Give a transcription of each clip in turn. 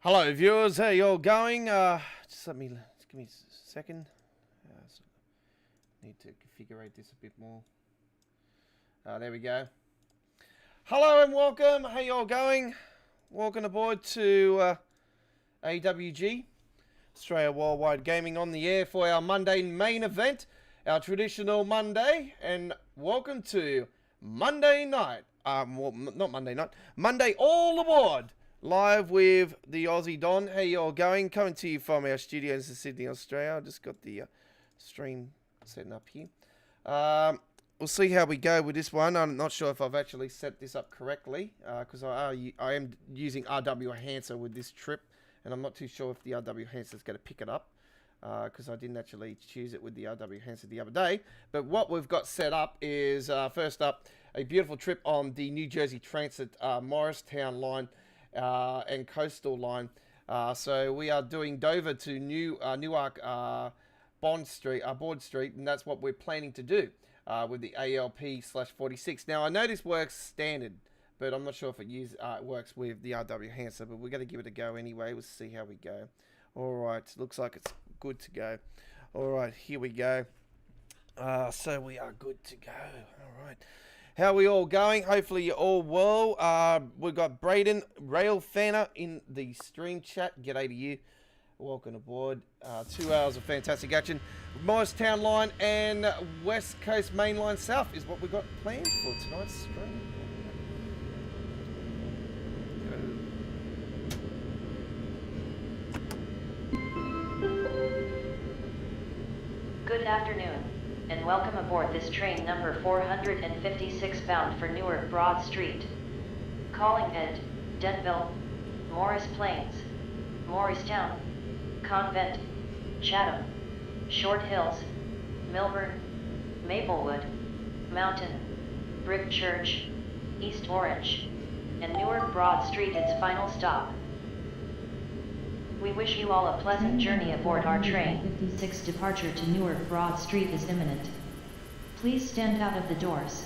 Hello viewers, how you all going? Just give me a second. Need to configure this a bit more. There we go. Hello and welcome. How you all going? Welcome aboard to AWG, Australia Worldwide Gaming on the air for our Monday main event, our traditional Monday, and welcome to Monday night. Well, not Monday night. Monday all aboard. Live with the Aussie Don. How you all going? Coming to you from our studios in Sydney, Australia. I just got the stream setting up here. We'll see how we go with this one. I'm not sure if I've actually set this up correctly because I am using RW Enhancer with this trip, and I'm not too sure if the RW Enhancer is going to pick it up because I didn't actually choose it with the RW Enhancer the other day. But what we've got set up is, first up, a beautiful trip on the New Jersey Transit Morristown line and Coastal line. So we are doing Dover to Newark Board Street, and that's what we're planning to do with the ALP/46. Now I know this works standard, but I'm not sure if it works with the RW Enhancer, but we're going to give it a go anyway. We'll see how we go. Alright, looks like it's good to go. Alright, here we go. So we are good to go. Alright. How are we all going? Hopefully you're all well. We've got Braden Railfans in the stream chat. G'day to you. Welcome aboard. 2 hours of fantastic action. Morristown line and West Coast Main Line South is what we've got planned for tonight's stream. Good afternoon, and welcome aboard this train number 456 bound for Newark Broad Street. Calling at Denville, Morris Plains, Morristown, Convent, Chatham, Short Hills, Milburn, Maplewood, Mountain, Brick Church, East Orange, and Newark Broad Street its final stop. We wish you all a pleasant journey aboard our train. 56 departure to Newark Broad Street is imminent. Please stand out of the doors.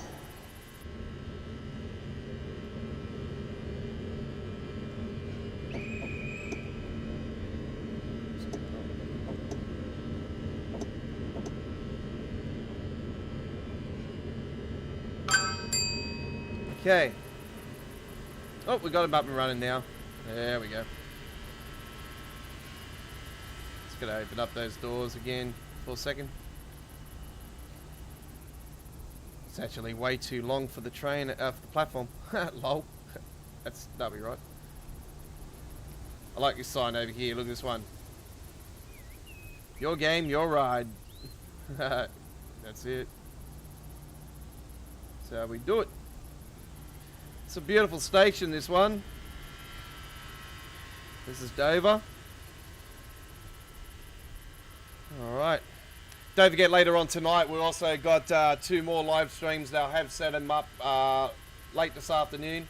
Okay. Oh, we got him up and running now. There we go. Just gonna open up those doors again for a second. It's actually way too long for the train, for the platform. Lol. That'll be right. I like this sign over here. Look at this one. Your game, your ride. That's it. That's how we do it. It's a beautiful station, this one. This is Dover. Alright. Don't forget, later on tonight, we've also got 2 more live streams. They'll have set them up late this afternoon.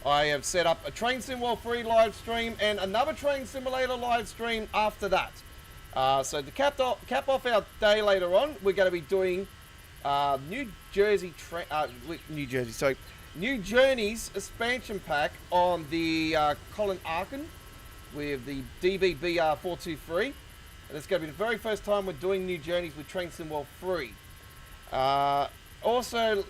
I have set up a Train Sim World 3 live stream and another Train Simulator live stream after that. So to cap off our day later on, we're going to be doing New Journey's expansion pack on the Colin Arkin with the DBBR423. And it's going to be the very first time we're doing New Journeys with Train Sim World 3. Also,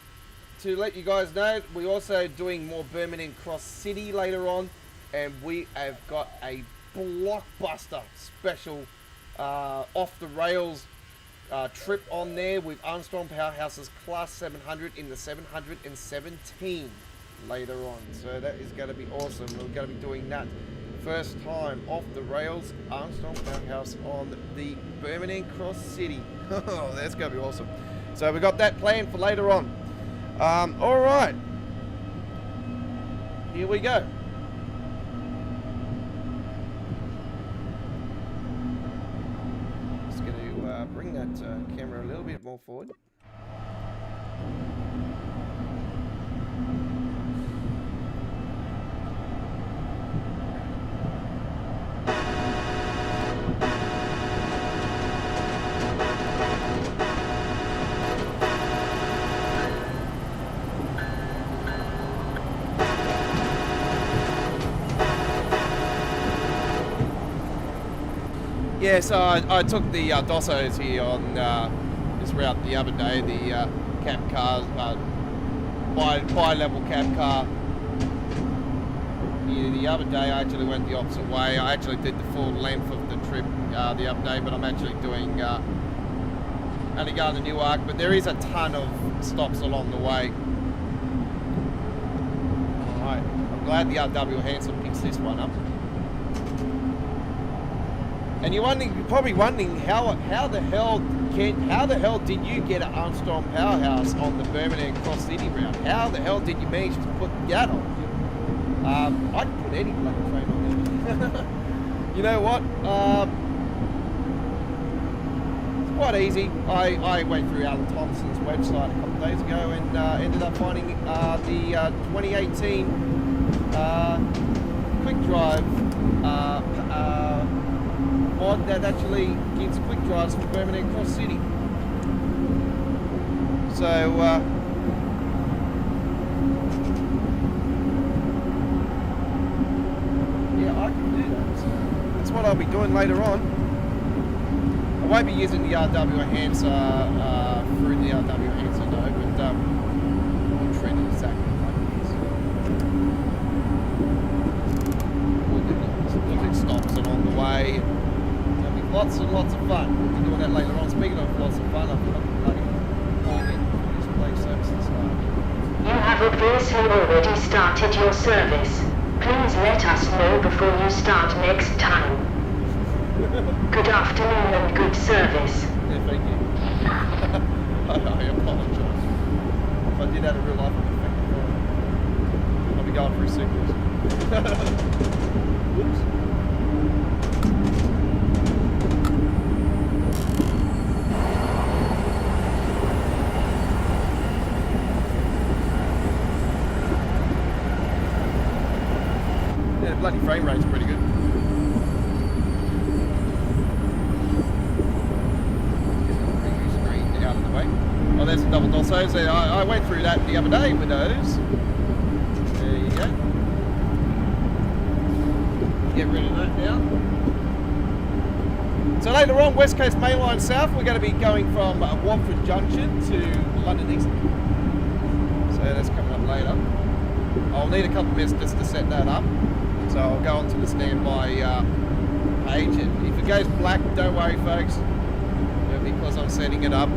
to let you guys know, we're also doing more Birmingham Cross City later on. And we have got a blockbuster special off-the-rails trip on there with Armstrong Powerhouse's Class 700 in the 717 later on. So that is going to be awesome. We're going to be doing that first time off the rails, Armstrong Powerhouse on the Birmingham Cross City. Oh, that's going to be awesome. So we got that planned for later on. All right. Here we go. Bring that camera a little bit more forward. Yeah, so I took the Dossos here on this route the other day, the cab cars, bi-level cab car. The other day I actually went the opposite way. I actually did the full length of the trip the other day, but I'm actually doing only going to Newark, but there is a ton of stops along the way. Alright, I'm glad the RW Hanson picks this one up. And you're probably wondering how the hell did you get an Armstrong Powerhouse on the Birmingham Cross City route? How the hell did you manage to put that on? I could put any bloody train on there. You know what? It's quite easy. I went through Alan Thompson's website a couple of days ago and ended up finding the 2018 Quick Drive mod that actually gives quick drives for Birmingham Cross City. So yeah, I can do that. So that's what I'll be doing later on. I won't be using the RW enhancer through the RW enhancer though, but we'll treat it exactly like this. Look at stops along the way. Lots and lots of fun. We'll be doing that later on. Speaking of lots of fun, I've got bloody morning display services started. You have obviously already started your service. Please let us know before you start next time. Good afternoon and good service. Yeah, thank you. I apologise. If I did that in real life, I'll be going through signals. Whoops. Bloody frame rate's pretty good. Screen out of the way. Oh, there's a double Dossos. I went through that the other day with those. There you go. Get rid of that now. So later on, West Coast Main Line South, we're going to be going from Watford Junction to London East. So that's coming up later. I'll need a couple of minutes just to set that up. So I'll go onto the standby page, and if it goes black, don't worry folks, because I'm setting it up.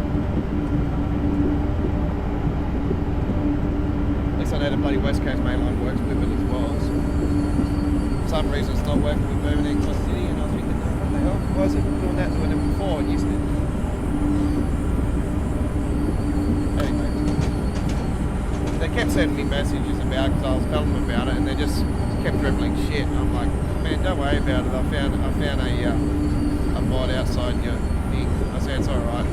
At least I know the bloody West Coast Main Line works with it as well. So for some reason it's not working with Birmingham Cross City, and I was thinking, what the hell, why is it doing that when it before it used to? Anyway, they kept sending me messages about, because I was telling them about it, and they just kept dribbling shit. I'm like, man, don't worry about it. I found a mod outside your thing. I said it's alright.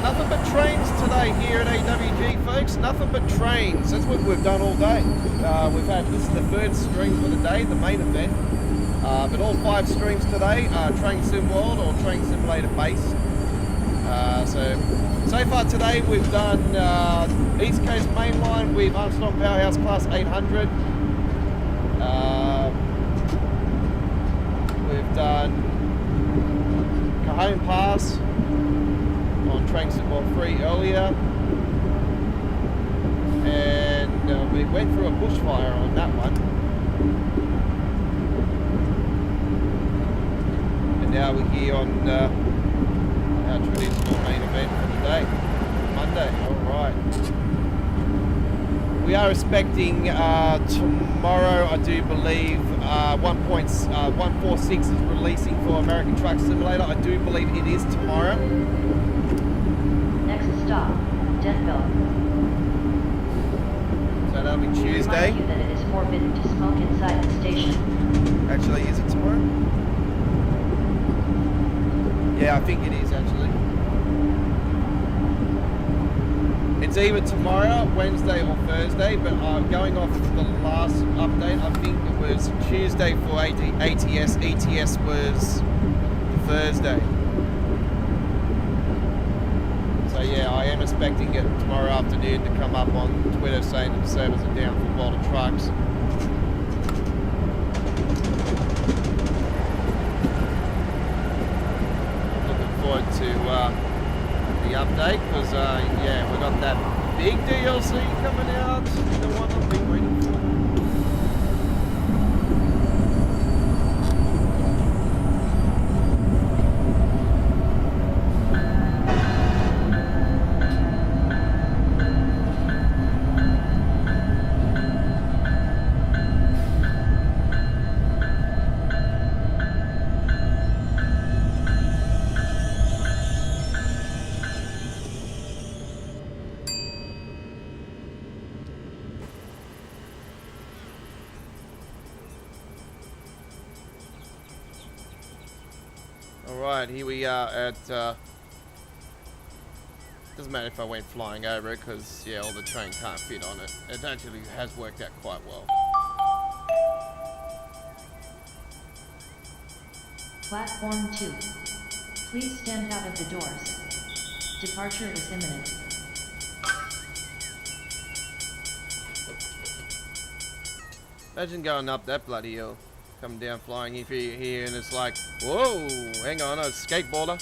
Nothing but trains today here at AWG, folks. Nothing but trains. That's what we've done all day. This is the third stream for the day, the main event. But all 5 streams today are Train Sim World or Train Simulator based. So far today we've done East Coast Main Line with Armstrong Powerhouse Class 800. We've done Cajon Pass on Train Sim World 3 earlier. And we went through a bushfire on that one. And now we're here on our traditional main event for the day, Monday. Alright. We are expecting tomorrow, I do believe, 1.146 is releasing for American Truck Simulator. I do believe it is tomorrow. Next stop, Denville. So that'll be Tuesday. Remind you that it is forbidden to smoke inside the station. Actually, is it tomorrow? Yeah, I think it is actually. It's either tomorrow, Wednesday or Thursday, but going off the last update, I think it was Tuesday for ATS, ETS was Thursday. So yeah, I am expecting it tomorrow afternoon to come up on Twitter saying that the servers are down for a lot of trucks. Looking forward to the update because yeah, we got that big DLC coming out, the one I've been waiting for. Alright, here we are at, doesn't matter if I went flying over it, because, yeah, all the train can't fit on it. It actually has worked out quite well. Platform 2. Please stand out of the doors. Departure is imminent. Imagine going up that bloody hill, coming down flying if you're here and it's like, whoa, hang on, a skateboarder.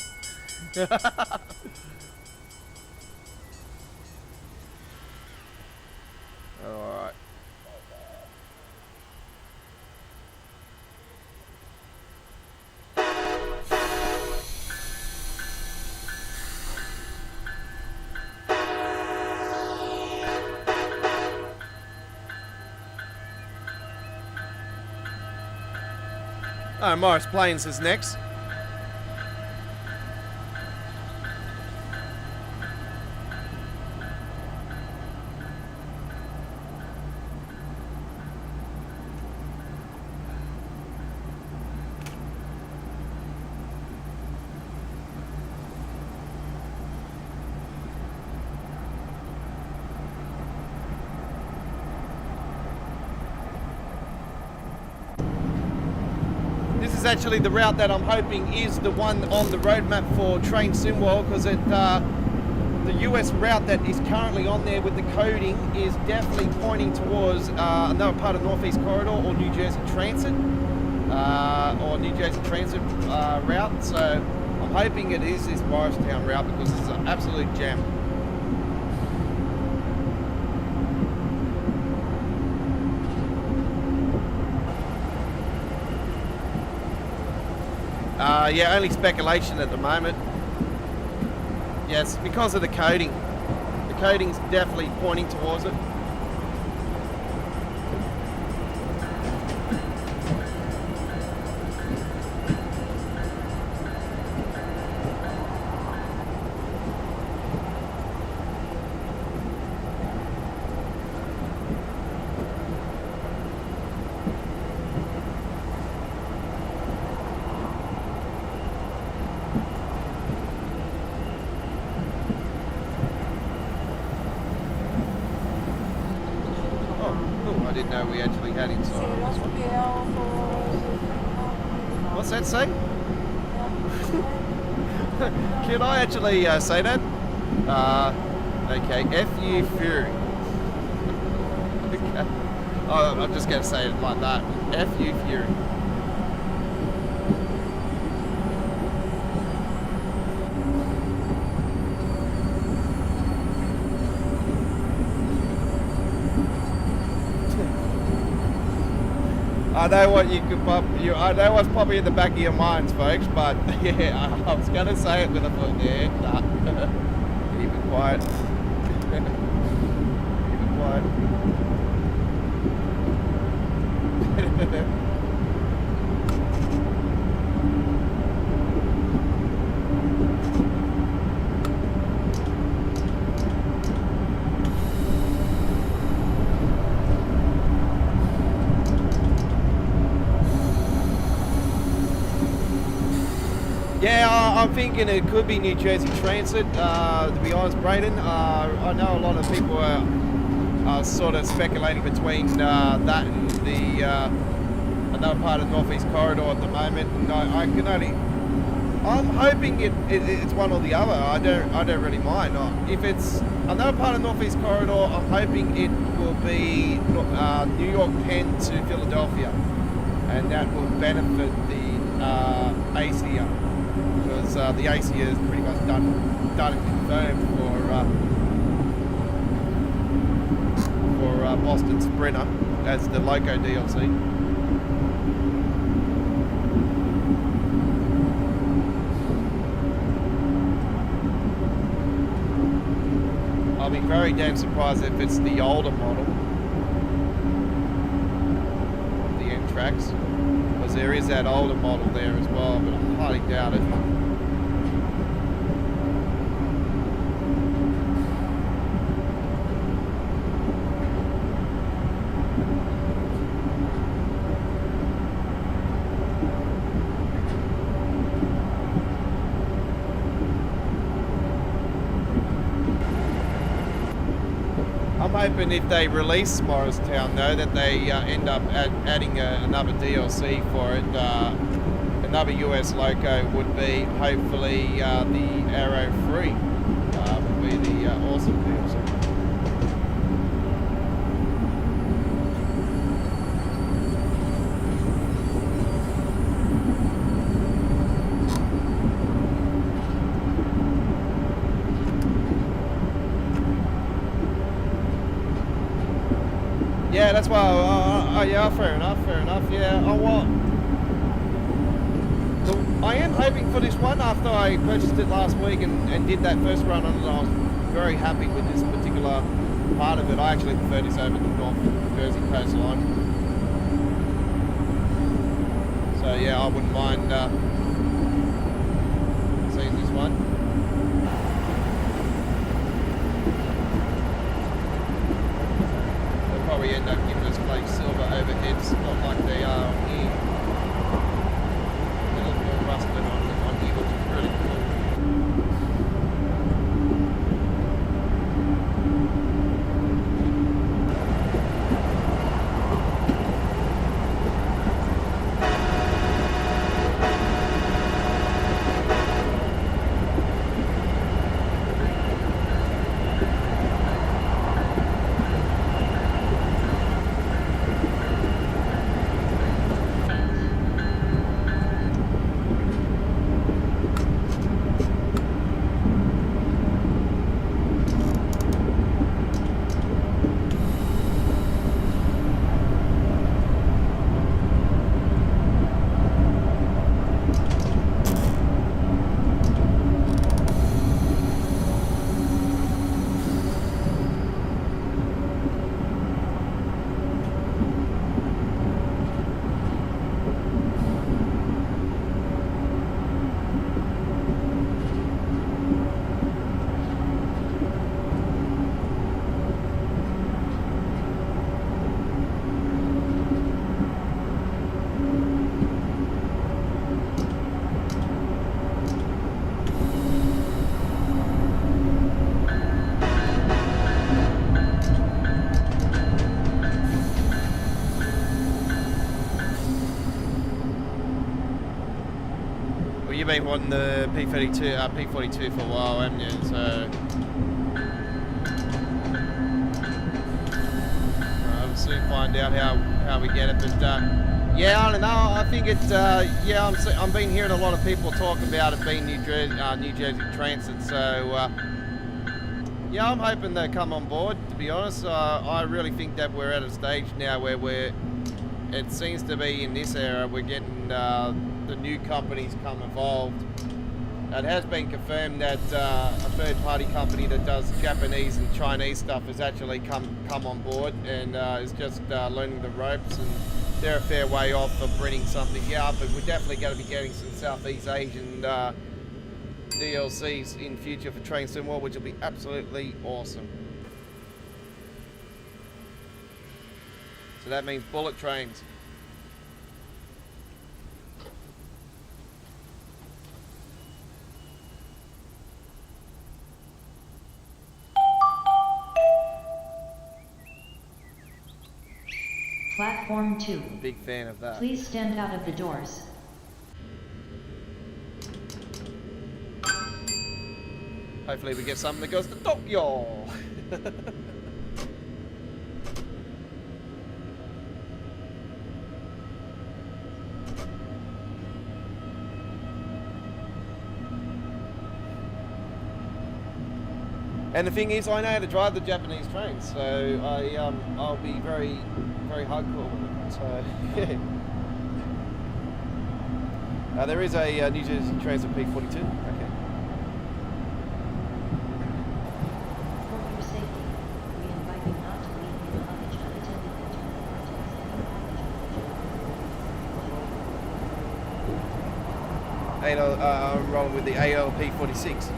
Alright. Oh, Morris Plains is next. This is actually the route that I'm hoping is the one on the roadmap for Train Simworld, because the US route that is currently on there with the coding is definitely pointing towards another part of Northeast Corridor or New Jersey Transit route. So I'm hoping it is this Morristown route because it's an absolute gem. Yeah, only speculation at the moment. Yes, because of the coding. The coding's definitely pointing towards it. I didn't know we actually had inside on this one. What's that say? Can I actually say that? Okay, F-U Fury. Okay. Oh, I'm just going to say it like that. F-U Fury. I know what you could I know what's probably in the back of your minds, folks, but yeah, I was gonna say it with a foot there. Nah. Keep it quiet. Keep it quiet. Yeah, I'm thinking it could be New Jersey Transit, to be honest, Brayden. I know a lot of people are sort of speculating between that and the another part of the Northeast Corridor at the moment, and I can only... I'm hoping it's one or the other. I don't really mind. If it's another part of the Northeast Corridor, I'm hoping it will be New York Penn to Philadelphia, and that will benefit the ASIA, because the ASIA is pretty much done and confirmed for Boston Sprinter as the Loco DLC. I'll be very damn surprised if it's the older model of the M-Trax, because there is that older model there as well, but I highly doubt it. I'm hoping if they release Morristown though, that they end up adding another DLC for it. Another US Loco would be hopefully the Arrow 3 would be the awesome DLC. Yeah, that's why. Yeah, fair enough. Yeah, I am hoping for this one. After I purchased it last week and did that first run on it, I was very happy with this particular part of it. I actually prefer this over the North Jersey coastline. So yeah, I wouldn't mind seeing this one. Probably end up giving us like silver overheads, not like they are on here. They look more rusted on here, which is really cool. You've been wanting the P42 for a while, haven't you? So we'll soon find out how we get it. But yeah, I don't know. I think it's yeah. I'm been hearing a lot of people talk about it being New Jersey Transit. So yeah, I'm hoping they come on board. To be honest, I really think that we're at a stage now where it seems to be in this era we're getting the new companies come involved. It has been confirmed that a third-party company that does Japanese and Chinese stuff has actually come on board and is just learning the ropes, and they're a fair way off of bringing something out, but we're definitely going to be getting some Southeast Asian DLCs in future for Train Sim World, which will be absolutely awesome. So that means bullet trains. Platform 2. Big fan of that. Please stand out of the doors. Hopefully we get something that goes to Tokyo. And the thing is, I know how to drive the Japanese trains, so I'll be very, very hardcore with it. So yeah. There is a New Jersey Transit P42. Okay. For your safety, we invite you not to leave your luggage unattended and to report any package. I'm rolling with the ALP46.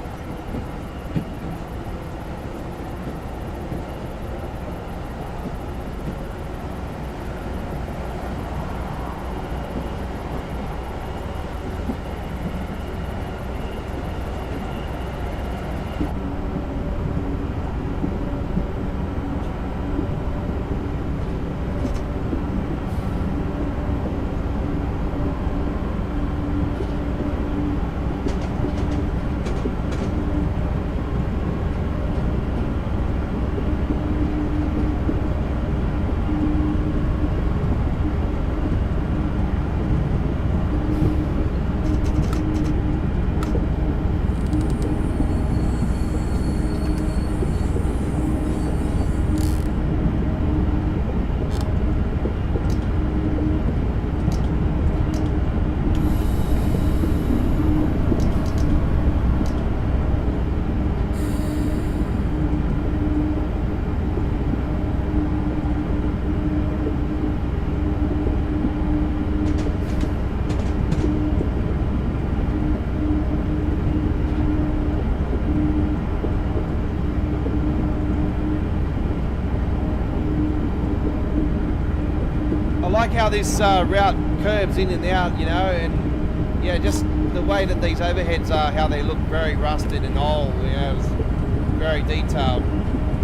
How this route curves in and out, you know, and yeah, just the way that these overheads are, how they look very rusted and old, you know, it's very detailed.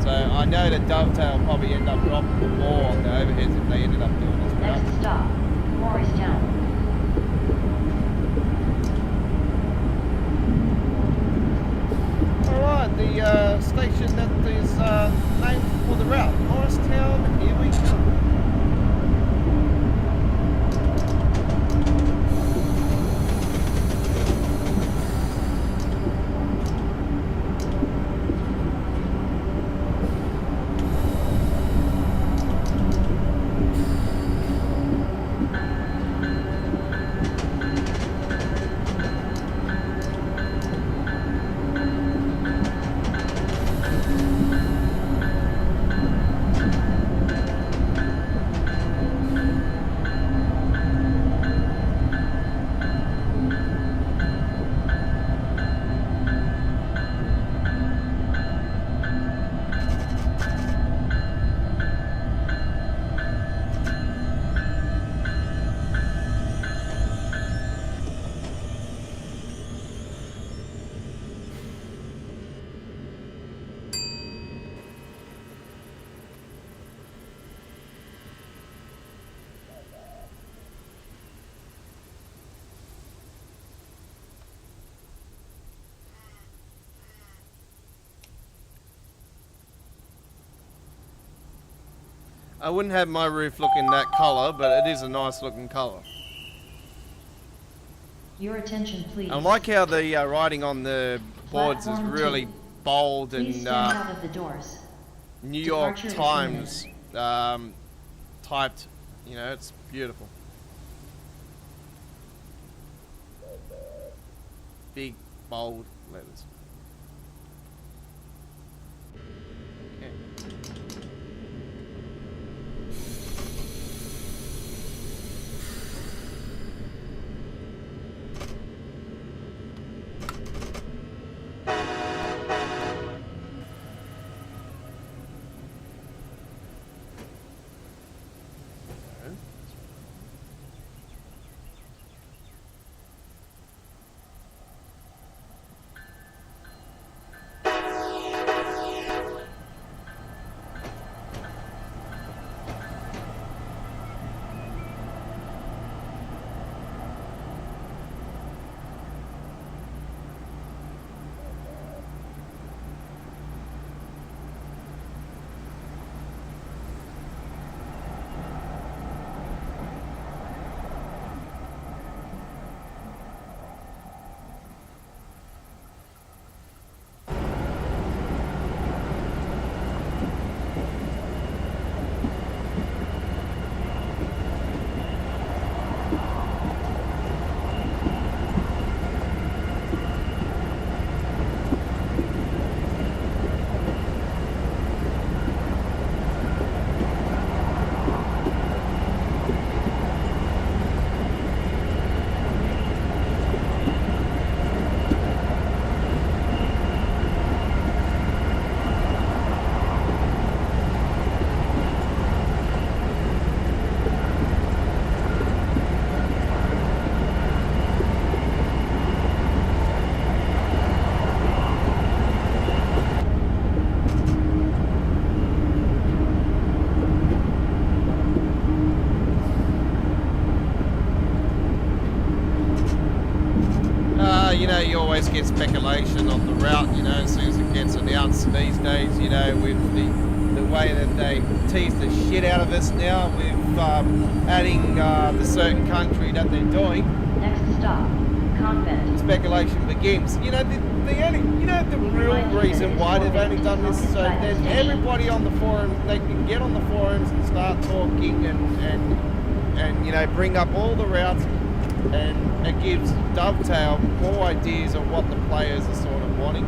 So I know that Dovetail will probably end up dropping more on the overheads if they ended up doing this route. Next stop, Morristown. Alright, the station that is named for the route, Morristown, here we go. I wouldn't have my roof looking that colour, but it is a nice looking colour. Your attention, please. I like how the writing on the boards is really bold and Please stand out of the doors. New York Departure Times typed. You know, it's beautiful. Big, bold letters. Okay. you know, you always get speculation on the route, you know, as soon as it gets announced these days, you know, with the way that they tease the shit out of us now with adding the certain country that they're doing. Next stop, Convent. Speculation begins. You know, the only, you know, the real reason why they've only done this so then everybody on the forum, they can get on the forums and start talking and you know, bring up all the routes, and it gives Dovetail more ideas of what the players are sort of wanting.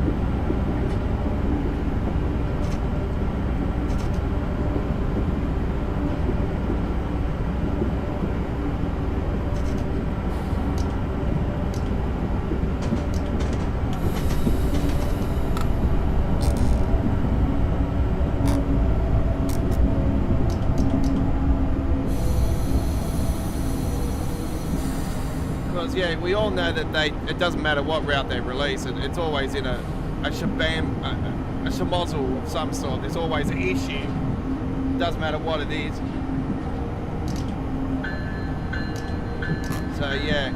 Yeah, we all know that it doesn't matter what route they release, it's always in a shamozzle of some sort. There's always an issue. Doesn't matter what it is. So yeah,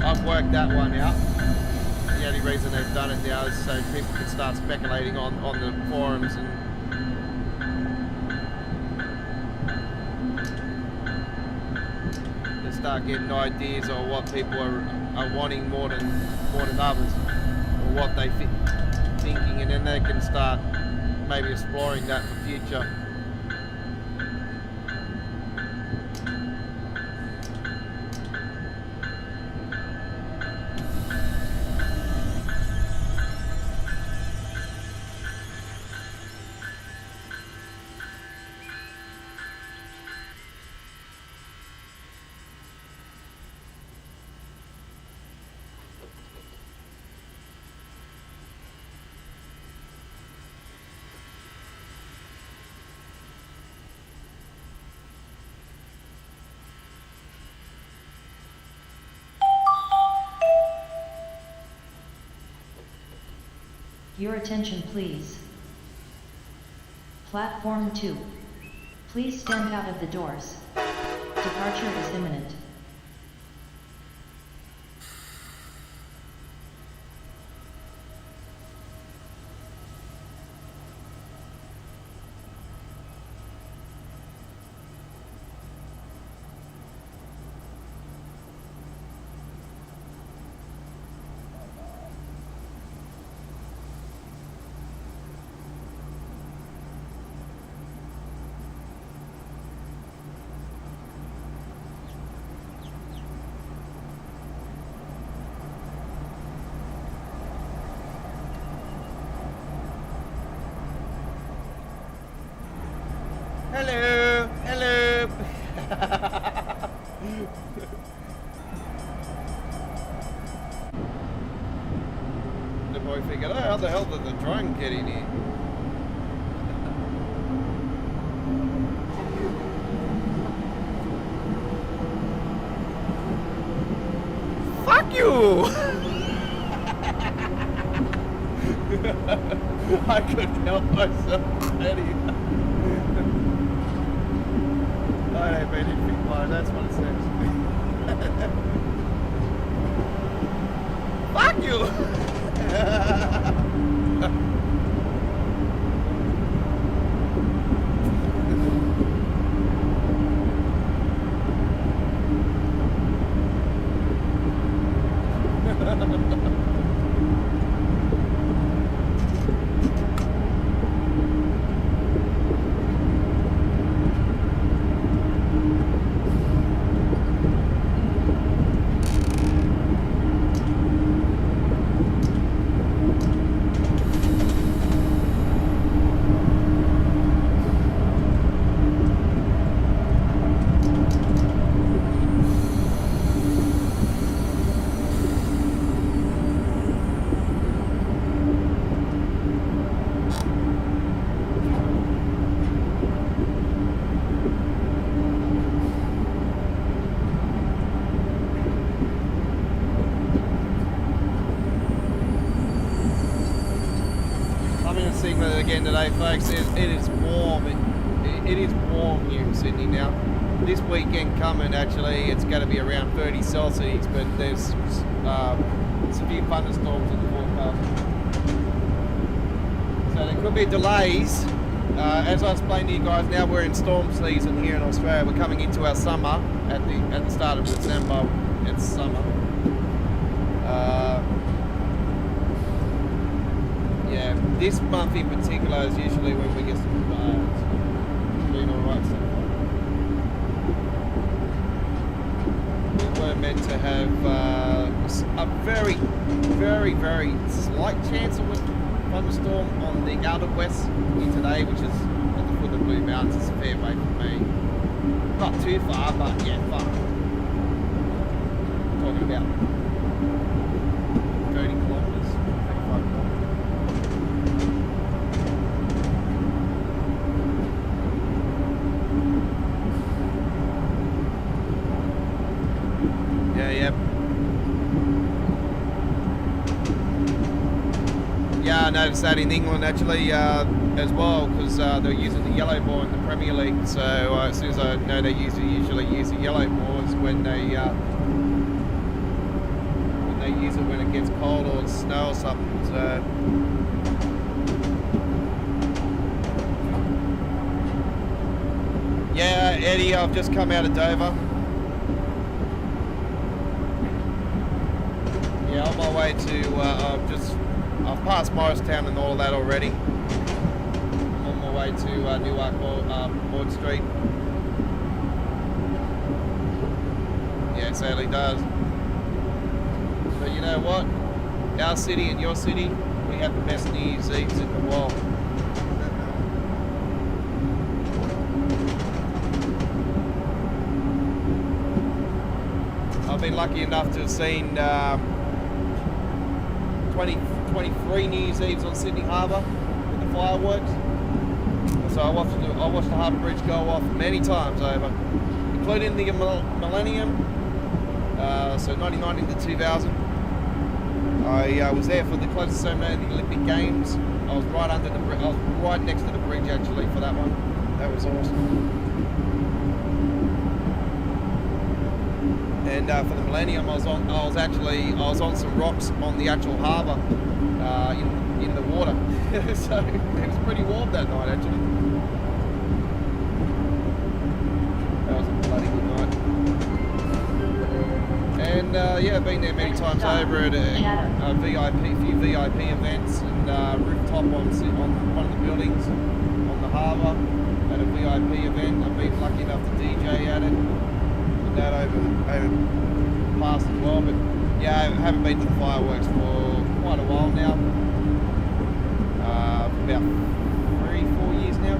I've worked that one out. The only reason they've done it now is so people can start speculating on the forums and start getting ideas of what people are wanting more than others, or what they thinking, and then they can start maybe exploring that for future. Your attention please. Platform 2. Please stand out of the doors. Departure is imminent. Hello, hello. The boy figured, oh, how the hell did the drone get in here? Fuck you! I couldn't help myself, Eddie. I ain't made it big line, that's what it says. Fuck you! Again today, folks. It is warm. it is warm here in Sydney now. This weekend coming, actually, it's going to be around 30 Celsius, but there's severe thunderstorms in the forecast. So there could be delays. As I explained to you guys, now we're in storm season here in Australia. We're coming into our summer at the start of December. It's summer. Yeah, this month in particular is usually when we get some clouds. Doing all right so far. We were meant to have a very, very, very slight chance of a thunderstorm on the outer west here today, which is at the foot of the Blue Mountains. It's a fair way from me. Not too far, but yeah, far. Talking about 30 kilometres, 35 kilometres. Yeah, I noticed that in England actually as well, because they're using the yellow ball in the Premier League. So as soon as I know they usually use the yellow balls when they use it when it gets cold or snow or something. So yeah, Eddie, I've just come out of Dover. Yeah, on my way to I've passed Morristown and all of that already. I'm on my way to Newark Board Street. Yeah, it certainly does. But you know what? Our city and your city, we have the best New Year's Eves in the world. I've been lucky enough to have seen 23 New Year's Eves on Sydney Harbour with the fireworks. So I watched the Harbour Bridge go off many times over, including the Millennium. So 99 into 2000. I was there for the closest ceremony of the Olympic Games. I was right under the I was right next to the bridge actually for that one. That was awesome. And for the Millennium, I was on some rocks on the actual harbour in the water. So it was pretty warm that night actually. That was a bloody good night. And yeah, I've been there many times over at a few VIP events and rooftop on one of the buildings on the harbour at a VIP event. I've been lucky enough to DJ at it. That over past as well, but yeah, I haven't been to the fireworks for quite a while now. About 3-4 years now.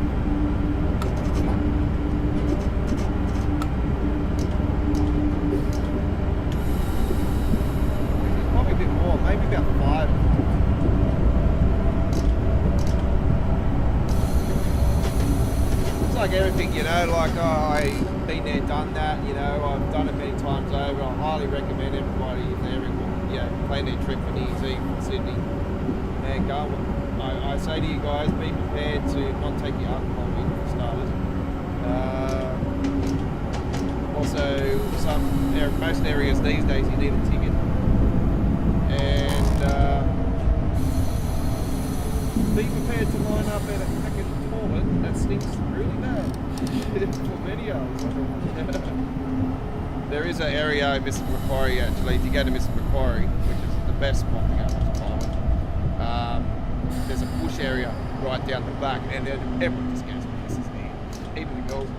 Probably a bit more, maybe about 5. It's like everything, you know, like I've been there, done that, you know, I've done it many times over. I highly recommend everybody, if they ever, plan their trip for New Year's Eve from Sydney, and go. I say to you guys, be prepared to not take your alcohol with you for starters. Also, most areas these days you need a ticket, and be prepared to line up at a fucking toilet that stinks really bad for many hours. There is an area in Mr. Macquarie actually. If you go to Mr. Macquarie, which is the best spot to go to the toilet, there's a bush area right down the back, and then everyone just goes and pisses there, even the girls.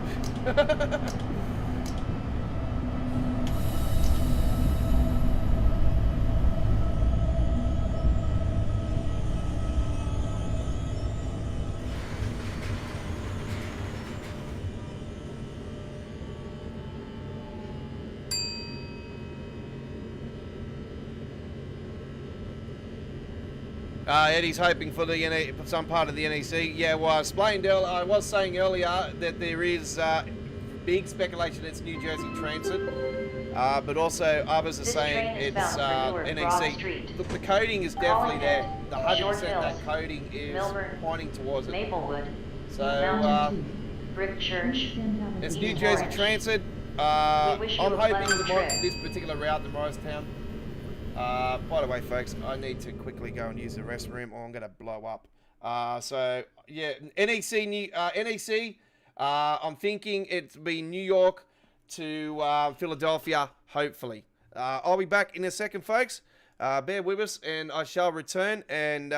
Eddie's hoping for for some part of the NEC. Yeah, well, I was saying earlier that there is big speculation it's New Jersey Transit, but also others are saying it's NEC. Look, the coding is definitely there. The 100% that coding is pointing towards it. Maplewood. So Brick Church. It's New East Jersey Orange. Transit. We wish you I'm a hoping pleasant trip. this particular route to Morristown. By the way, folks, I need to quickly go and use the restroom, or I'm going to blow up. So yeah, NEC. I'm thinking it's be New York to Philadelphia, hopefully. I'll be back in a second, folks. Bear with us, and I shall return, and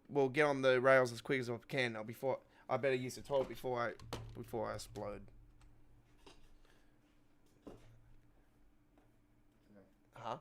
we'll get on the rails as quick as I can. I better use the toilet before I explode. Huh?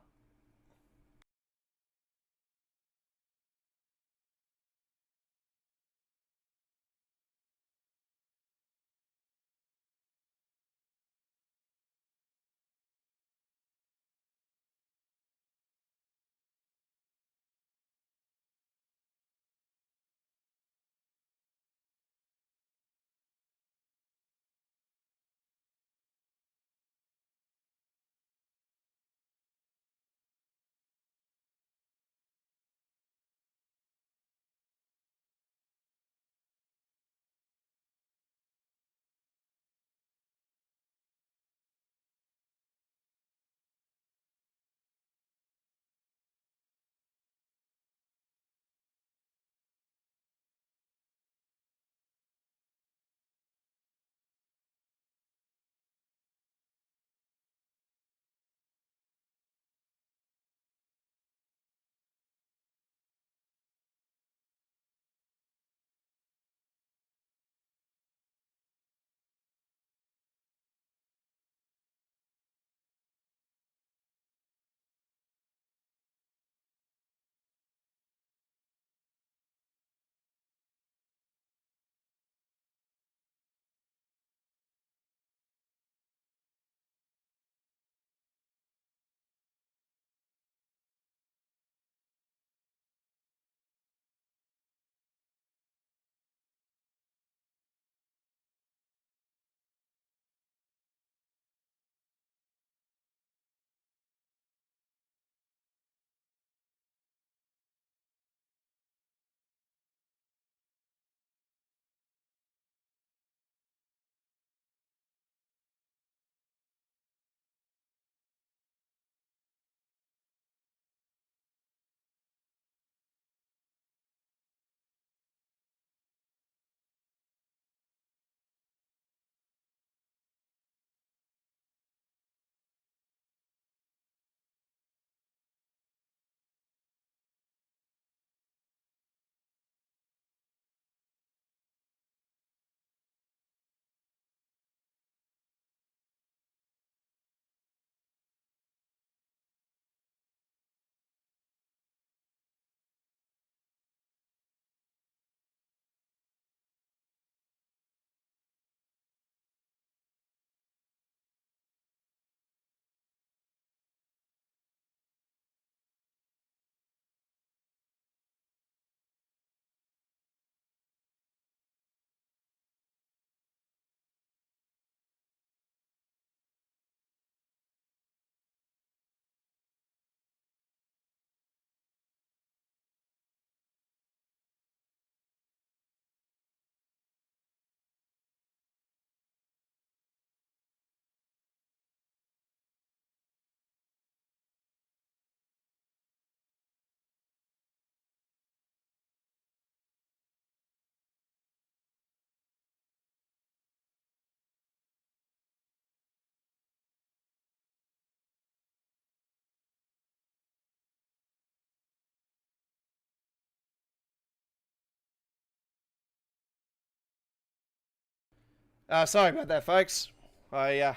Sorry about that, folks. Man,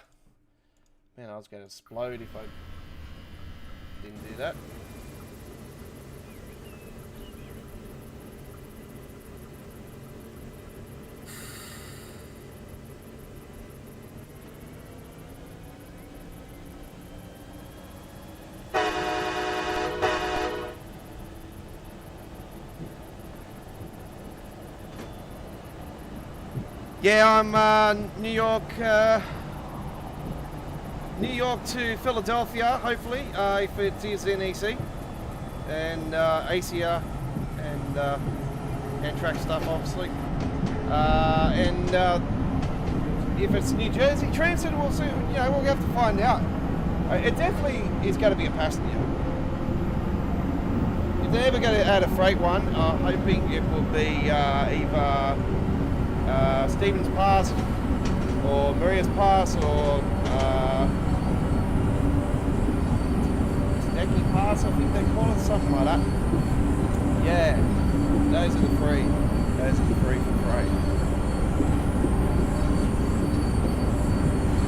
I was going to explode if I didn't do that. Yeah, I'm New York to Philadelphia, hopefully, if it is NEC, and ACR, and track stuff, obviously, and if it's New Jersey Transit, we'll see. You know, we'll have to find out. It definitely is going to be a passenger. If they're ever going to add a freight one, I'm hoping it will be either Stevens Pass or Maria's Pass or Necky Pass, I think they call it, something like that. Yeah, those are the free. Those are the free for freight.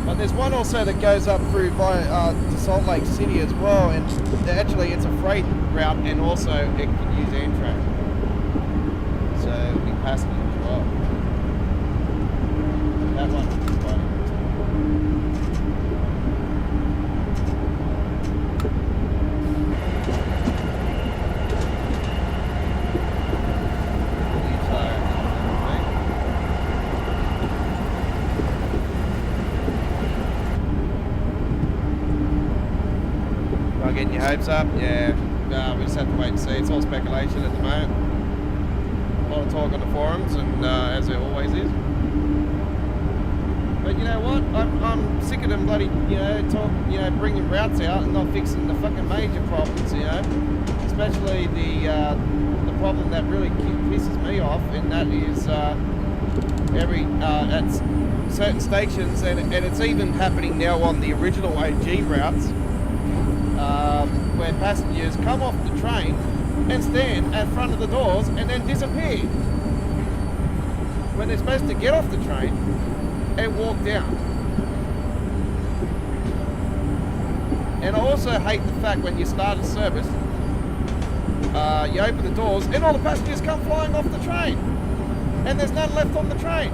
But there's one also that goes up through by to Salt Lake City as well, and actually it's a freight route, and also it can use Amtrak, so it'll be passenger as well. That one will be quite getting your hopes up, yeah. We just have to wait and see. It's all speculation at the moment. A lot of talk on the forums, and as there always is. But you know what? I'm sick of them bloody, bringing routes out and not fixing the fucking major problems, you know. Especially the problem that really pisses me off, and that is at certain stations, and it's even happening now on the original OG routes. Where passengers come off the train and stand at front of the doors and then disappear when they're supposed to get off the train and walk down. And I also hate the fact when you start a service, you open the doors and all the passengers come flying off the train and there's none left on the train.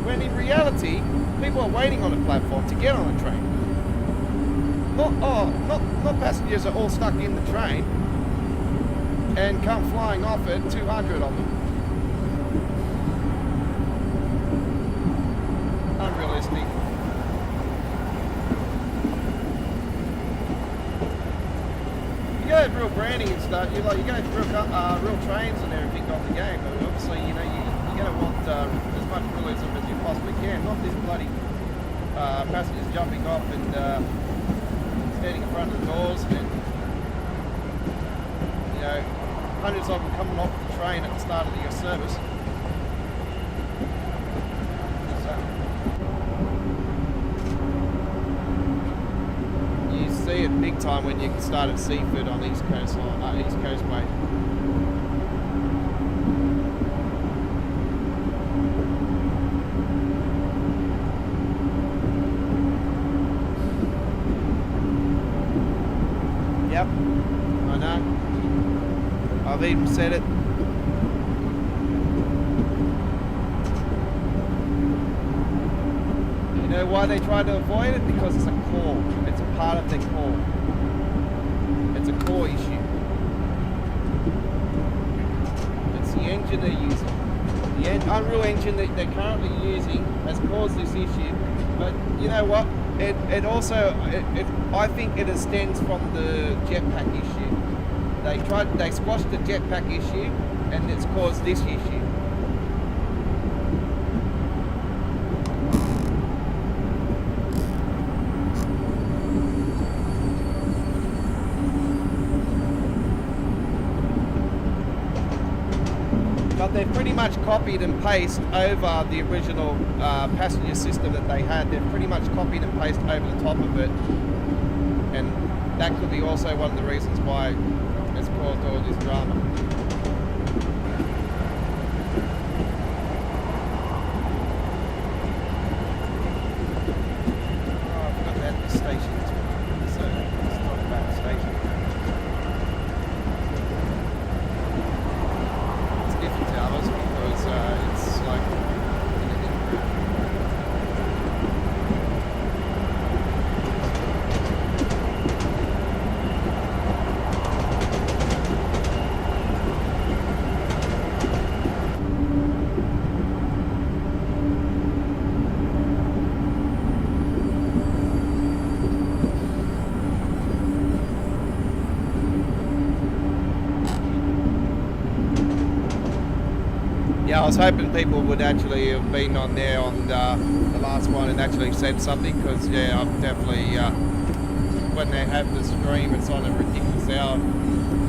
When in reality, people are waiting on a platform to get on a train. Not passengers are all stuck in the train and come flying off at 200 on them. Unrealistic. You go with real branding and stuff. You go with real trains and everything on the game. But obviously, you know, you're going to want as much realism as you possibly can. Not this bloody passengers jumping off and standing in front of the doors, and you know, hundreds of them coming off the train at the start of your service. You see it big time when you start at Seaford on East Coast Way. Yep, I know. I've even said it. You know why they try to avoid it? Because it's a core. It's a part of their core. It's a core issue. It's the engine they're using. The Unreal Engine that they're currently using has caused this issue. But you know what? It also, I think it stems from the jetpack issue. They squashed the jetpack issue, and it's caused this issue. But they've pretty much copied and pasted over the original passenger system that they had. They've pretty much copied and pasted over the top of it. And that could be also one of the reasons why it's caused all this drama. Oh, I forgot to add the stations. So let's talk about the station. Because it's like Yeah, I was hoping people would actually have been on there on the last one and actually said something, because yeah, I've definitely when they have the stream, it's on a ridiculous hour.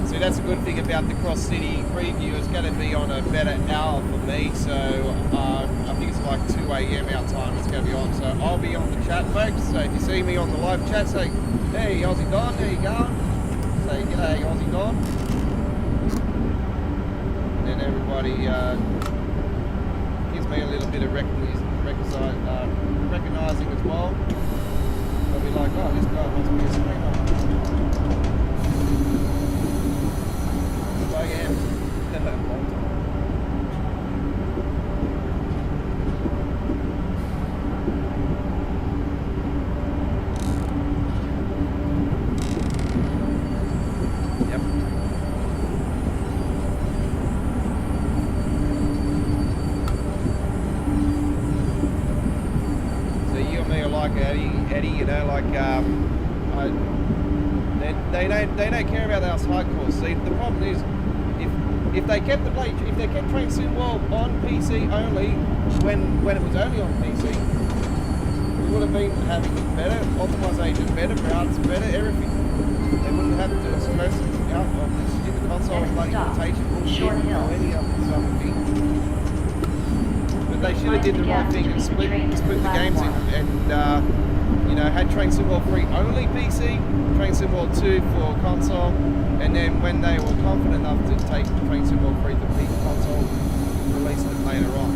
See, that's a good thing about the Cross City preview. It's going to be on a better hour for me, so I think it's like 2 AM our time it's going to be on. So I'll be on the chat, folks. So if you see me on the live chat, say, hey, Aussie Don, how you going? Say, g'day, Aussie Don. And then everybody gives me a little bit of recognising as well. They'll be like, oh, this guy must be a streamer. I am. Yep. So you and me are like Eddie, you know, like they don't care about our hardcore. See, the problem is, if they kept Train Sim World on PC only when it was only on PC, we would have been having it better, optimization better, routes better, everything. They wouldn't have to stress out of this stupid console and like rotation bullshit or any other thing. But they should have did the right thing and split the games in and you know, had Train Sim World 3 only PC, Train Sim World 2 for console, and then when they were confident enough to take Train Sim World 3 to beat console, release it later on.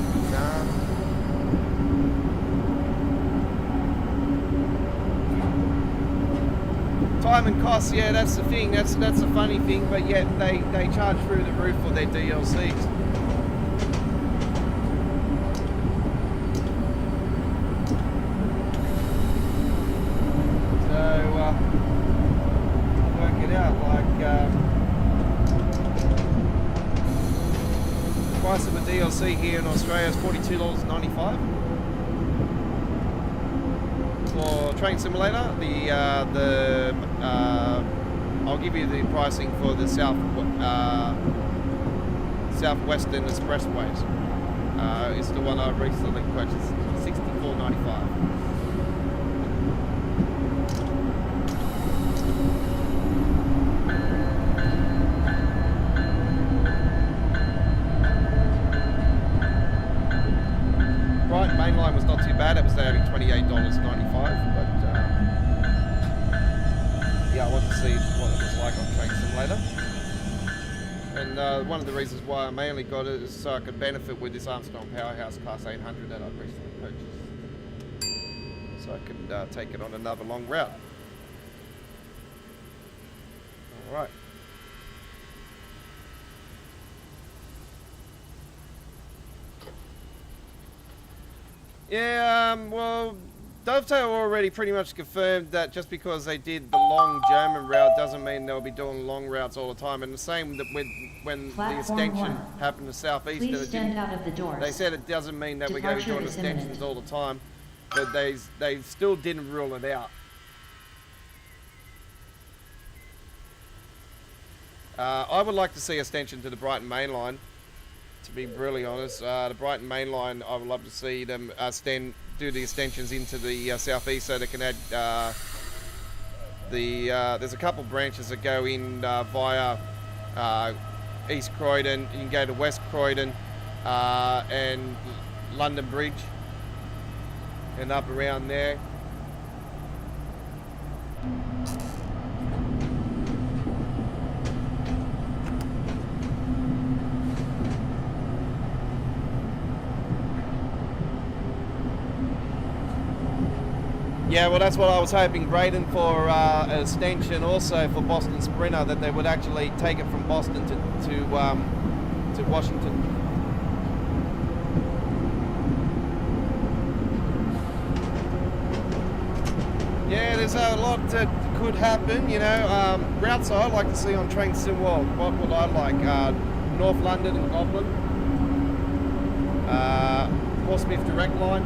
Time and cost, yeah, that's the thing. That's the funny thing, but yet they charge through the roof for their DLCs. Price of a DLC here in Australia is $42.95 for Train Simulator. I'll give you the pricing for the Southwestern Expressways. It's the one I recently purchased, $64.95. Mainline was not too bad. It was only $28.95, but yeah, I want to see what it was like on Train Simulator. And one of the reasons why I mainly got it is so I could benefit with this Armstrong Powerhouse Class 800 that I recently purchased, so I could take it on another long route. All right. Yeah, well, Dovetail already pretty much confirmed that just because they did the long German route doesn't mean they'll be doing long routes all the time. And the same that when the extension happened to Southeast, they said it doesn't mean that we're going to be doing extensions all the time, but they still didn't rule it out. I would like to see extension to the Brighton Main Line. To be really honest, the Brighton Main Line, I would love to see them do the extensions into the southeast, so they can add there's a couple branches that go in via East Croydon. You can go to West Croydon and London Bridge and up around there. Yeah, well, that's what I was hoping, Braden, for an extension also for Boston Sprinter, that they would actually take it from Boston to Washington. Yeah, there's a lot that could happen, you know. Routes I'd like to see on Train Sim World. What would I like? North London and Goblin. Portsmouth Direct Line.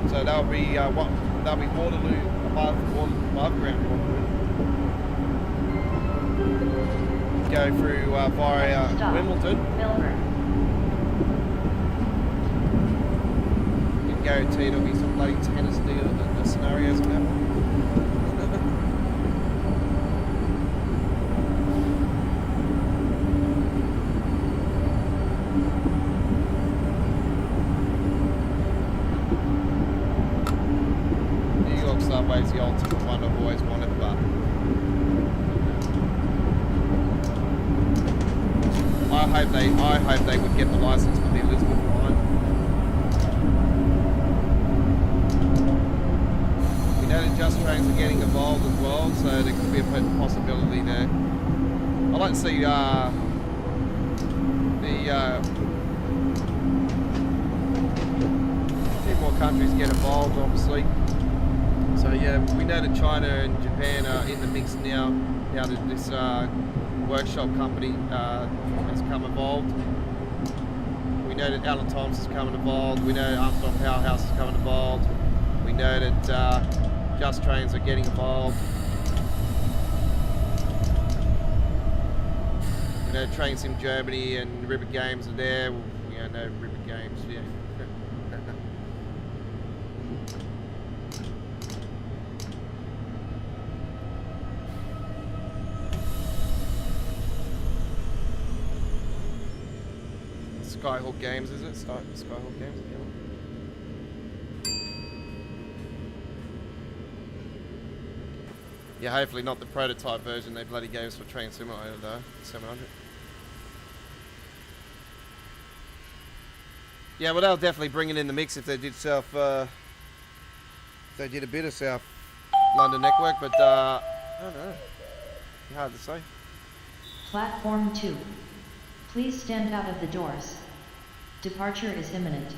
So that'll be Waterloo above ground Waterloo. Go go through via Wimbledon. Milburn. Guaranteed there'll be some bloody tennis scenarios on that one. New York subway's the ultimate one I've always wanted, but I hope they would get the license for the Elizabeth line. Just trains are getting involved as well, so there could be a possibility there. I'd like to see a few more countries get involved, obviously. So yeah, we know that China and Japan are in the mix now. Now that this workshop company has come involved. We know that Alan Thomas is coming involved. We know Armstrong Powerhouse is coming involved. We know that Just Trains are getting involved. You know, Train Sim Germany and Ribbit Games are there. Well, you know Ribbit Games, yeah. Skyhawk Games, is it? Skyhawk Games, yeah. Yeah, hopefully not the prototype version they bloody gave us for Train Simulator though, 700. Yeah, well they'll definitely bring it in the mix if they did if they did a bit of South London network, but I don't know. Hard to say. Platform 2. Please stand out of the doors. Departure is imminent.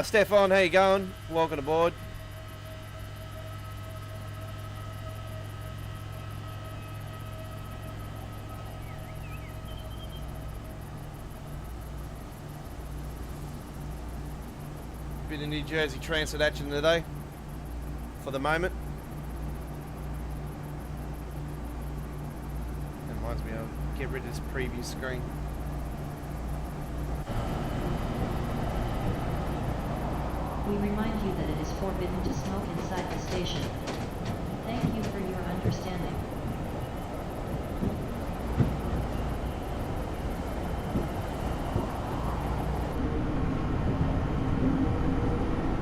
Stefan, how you going? Welcome aboard. Bit of New Jersey Transit action today, for the moment. That reminds me, I'll get rid of this preview screen. We remind you that it is forbidden to smoke inside the station. Thank you for your understanding.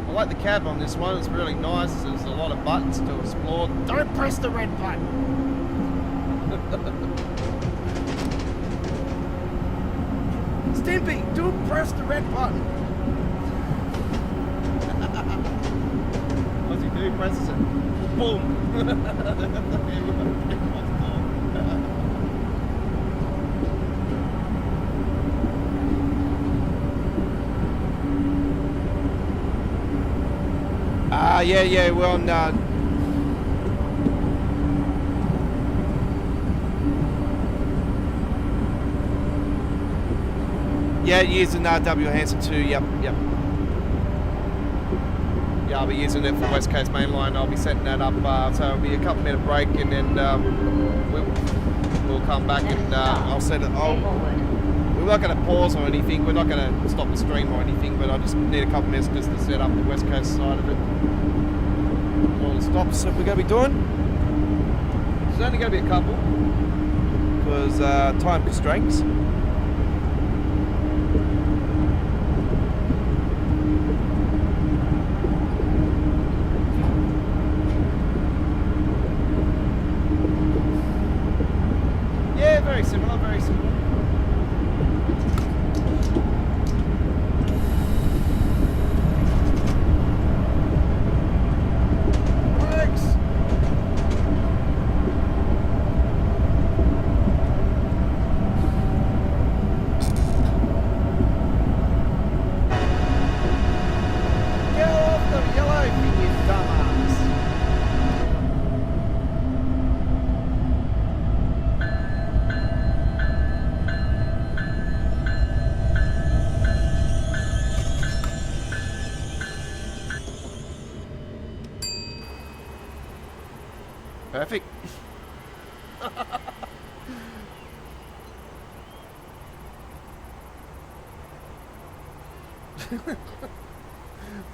I like the cab on this one, it's really nice. There's a lot of buttons to explore. Don't press the red button! Stimpy, don't press the red button! What's he do? He presses it. Boom! Yeah, we're on yeah, using W Hanson 2, yep. Yeah, I'll be using it for West Coast Mainline. I'll be setting that up, so it'll be a couple minute break, and then we'll come back and I'll set it. We're not going to pause or anything. We're not going to stop the stream or anything, but I just need a couple minutes just to set up the West Coast side of it. All the stops that we're going to be doing. There's only going to be a couple because time constraints. Yeah, very similar, very similar. Perfect.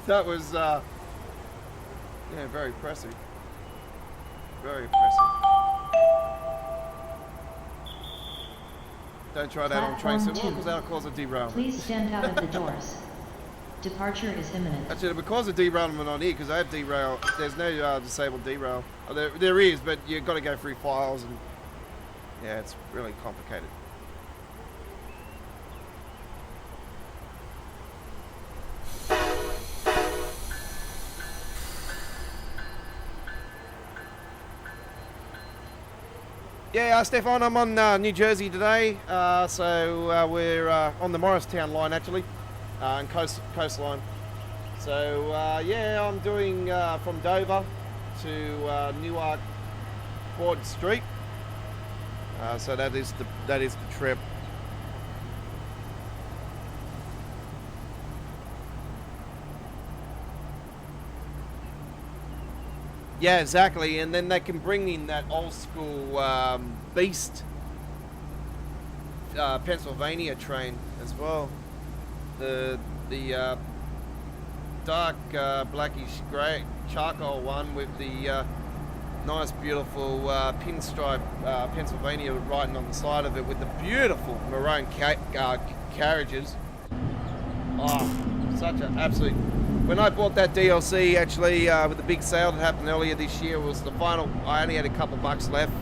That was, yeah, very impressive. Very impressive. Don't try that on train signal because that'll cause a derailment. Please stand out of the doors. Departure is imminent. Actually, it'll cause a derailment on here because I have derail. There's no disabled derail. Oh, there is, but you've got to go through files and yeah, it's really complicated. Yeah, Stefan, I'm on New Jersey today, so we're on the Morristown line actually, and coastline. So yeah, I'm doing from Dover to Newark Broad Street. So that is the trip. Yeah, exactly, and then they can bring in that old school Beast Pennsylvania train as well. The dark blackish grey charcoal one with the nice beautiful pinstripe Pennsylvania writing on the side of it with the beautiful maroon carriages. Oh, such an absolute... When I bought that DLC, actually, with the big sale that happened earlier this year, was the final. I only had a couple bucks left.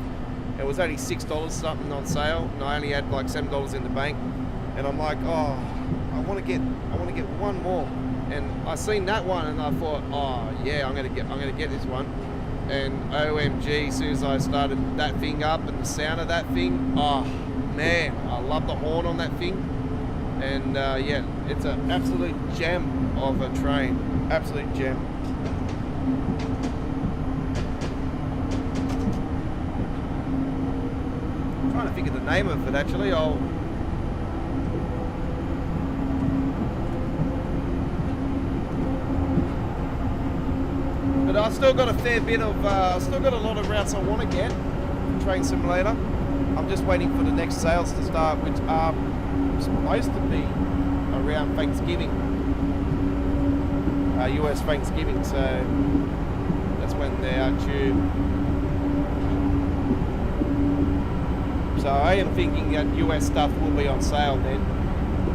It was only $6 something on sale, and I only had like $7 in the bank. And I'm like, oh, I want to get one more. And I seen that one, and I thought, oh yeah, I'm gonna get this one. And OMG, as soon as I started that thing up and the sound of that thing, oh man, I love the horn on that thing. And yeah, it's an absolute gem of a train. Absolute gem. I'm trying to think of the name of it actually. But I've still got a fair bit of, I've still got a lot of routes I want to get in Train Simulator. I'm just waiting for the next sales to start, which are supposed to be around Thanksgiving, US Thanksgiving, so that's when they are due. So I am thinking that US stuff will be on sale then,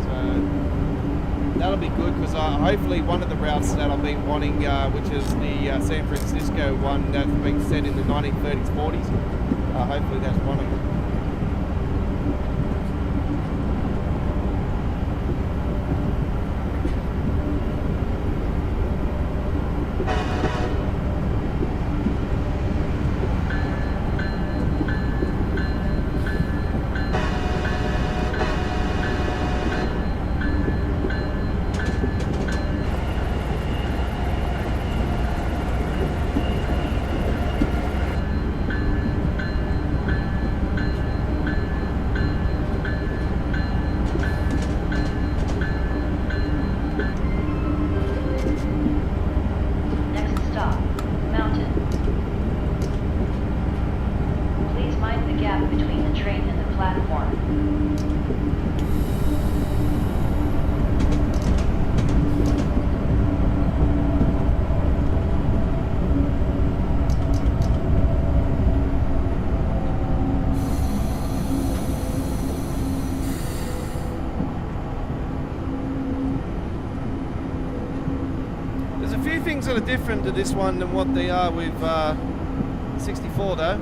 so that'll be good because hopefully one of the routes that I've been wanting, which is the San Francisco one that's been set in the 1930s, 40s, hopefully that's one of them. That are different to this one than what they are with 64 though.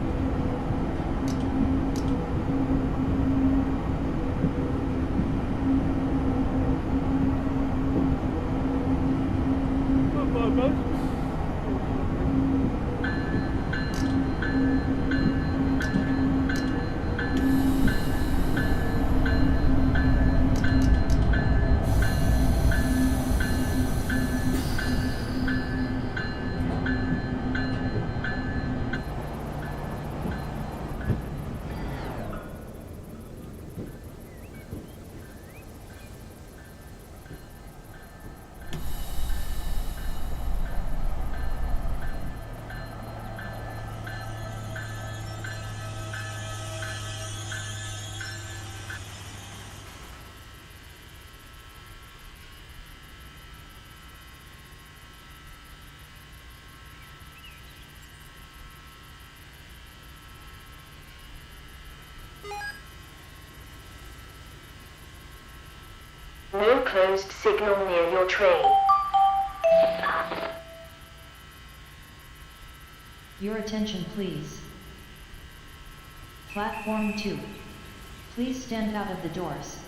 No closed signal near your train. Your attention please. Platform 2. Please stand out of the doors.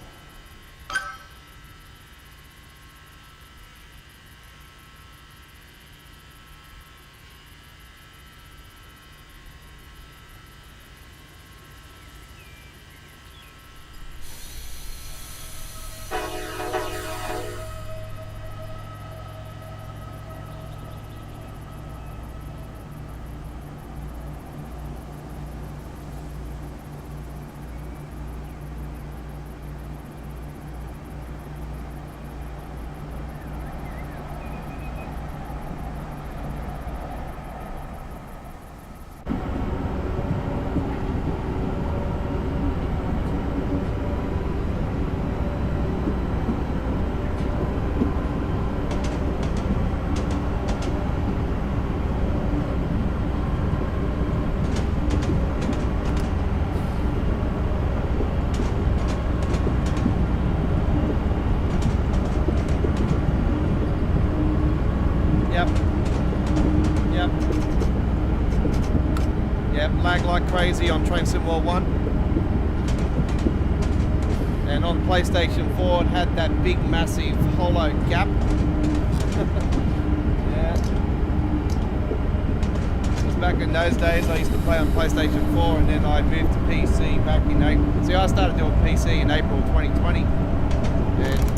Crazy on Train Sim World 1, and on PlayStation 4 it had that big massive hollow gap. Yeah, because back in those days I used to play on PlayStation 4 and then I moved to PC back in April. See, I started doing PC in April 2020, and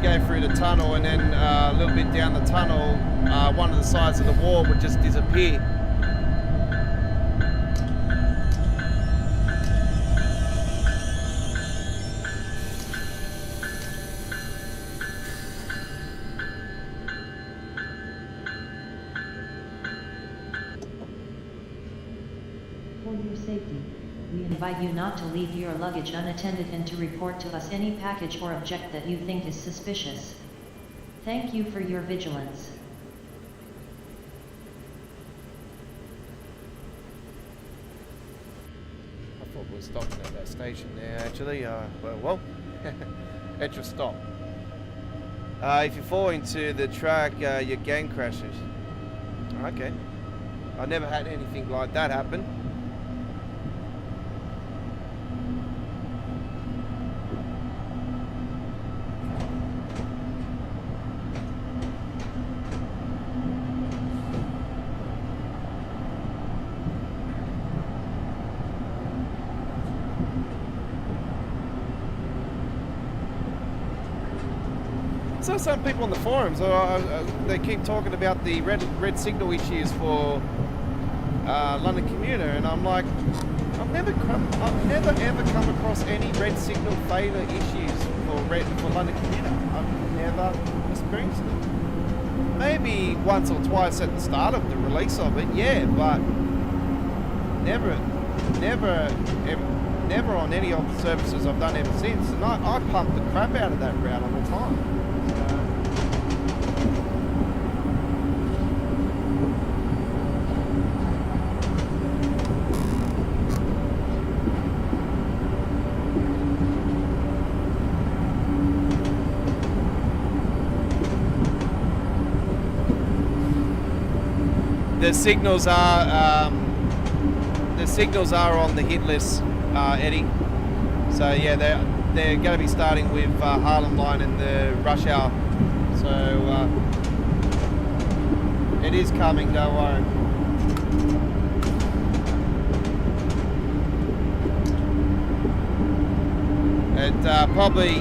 go through the tunnel, and then a little bit down the tunnel, one of the sides of the wall would just disappear. For your safety, we invite you not to leave your luggage unattended and to report to us any package or object that you think is suspicious. Thank you for your vigilance. I thought we were stopping at that station there actually. Well, extra stop. If you fall into the track, your game crashes. Okay. I never had anything like that happen. So some people on the forums, they keep talking about the red signal issues for London Commuter, and I'm like, I've never ever come across any red signal failure issues for London Commuter. I've never experienced it. Maybe once or twice at the start of the release of it, yeah, but never on any of the services I've done ever since. And I pump the crap out of that route all the time. The signals are on the hit list, Eddie. So yeah, they're going to be starting with Harlem Line and the rush hour. So it is coming, don't worry. It probably,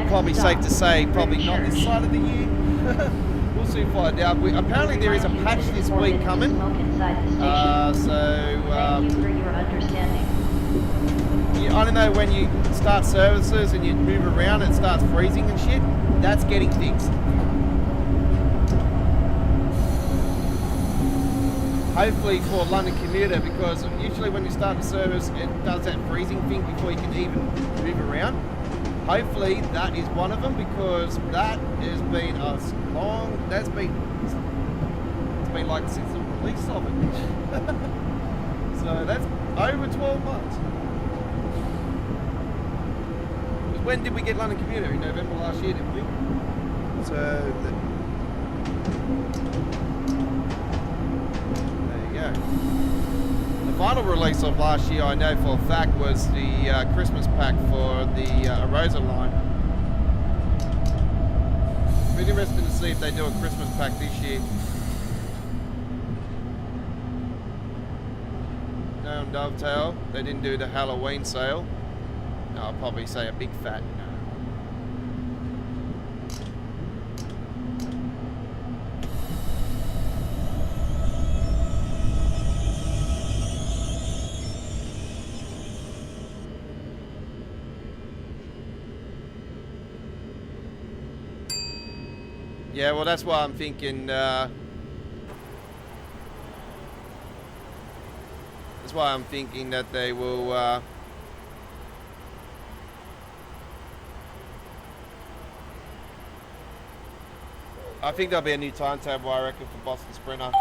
probably safe to say, probably not this side of the year. We'll soon find out. Apparently there is a patch this week coming. Thank you for your understanding. I don't know, when you start services and you move around, it starts freezing and shit. That's getting fixed. Hopefully for London Commuter, because usually when you start a service, it does that freezing thing before you can even move around. Hopefully that is one of them, because that has been it's been like since the release of it. So that's over 12 months. Because when did we get London Commuter? In November last year, didn't we? So there you go. The final release of last year, I know for a fact, was the Christmas pack for the Arosa line. Be interesting to see if they do a Christmas pack this year. No, on Dovetail, they didn't do the Halloween sale. No, I'll probably say a big fat no. Yeah, well, that's why I'm thinking. That's why I'm thinking that they will. I think there'll be a new timetable, I reckon, for Boston Sprinter.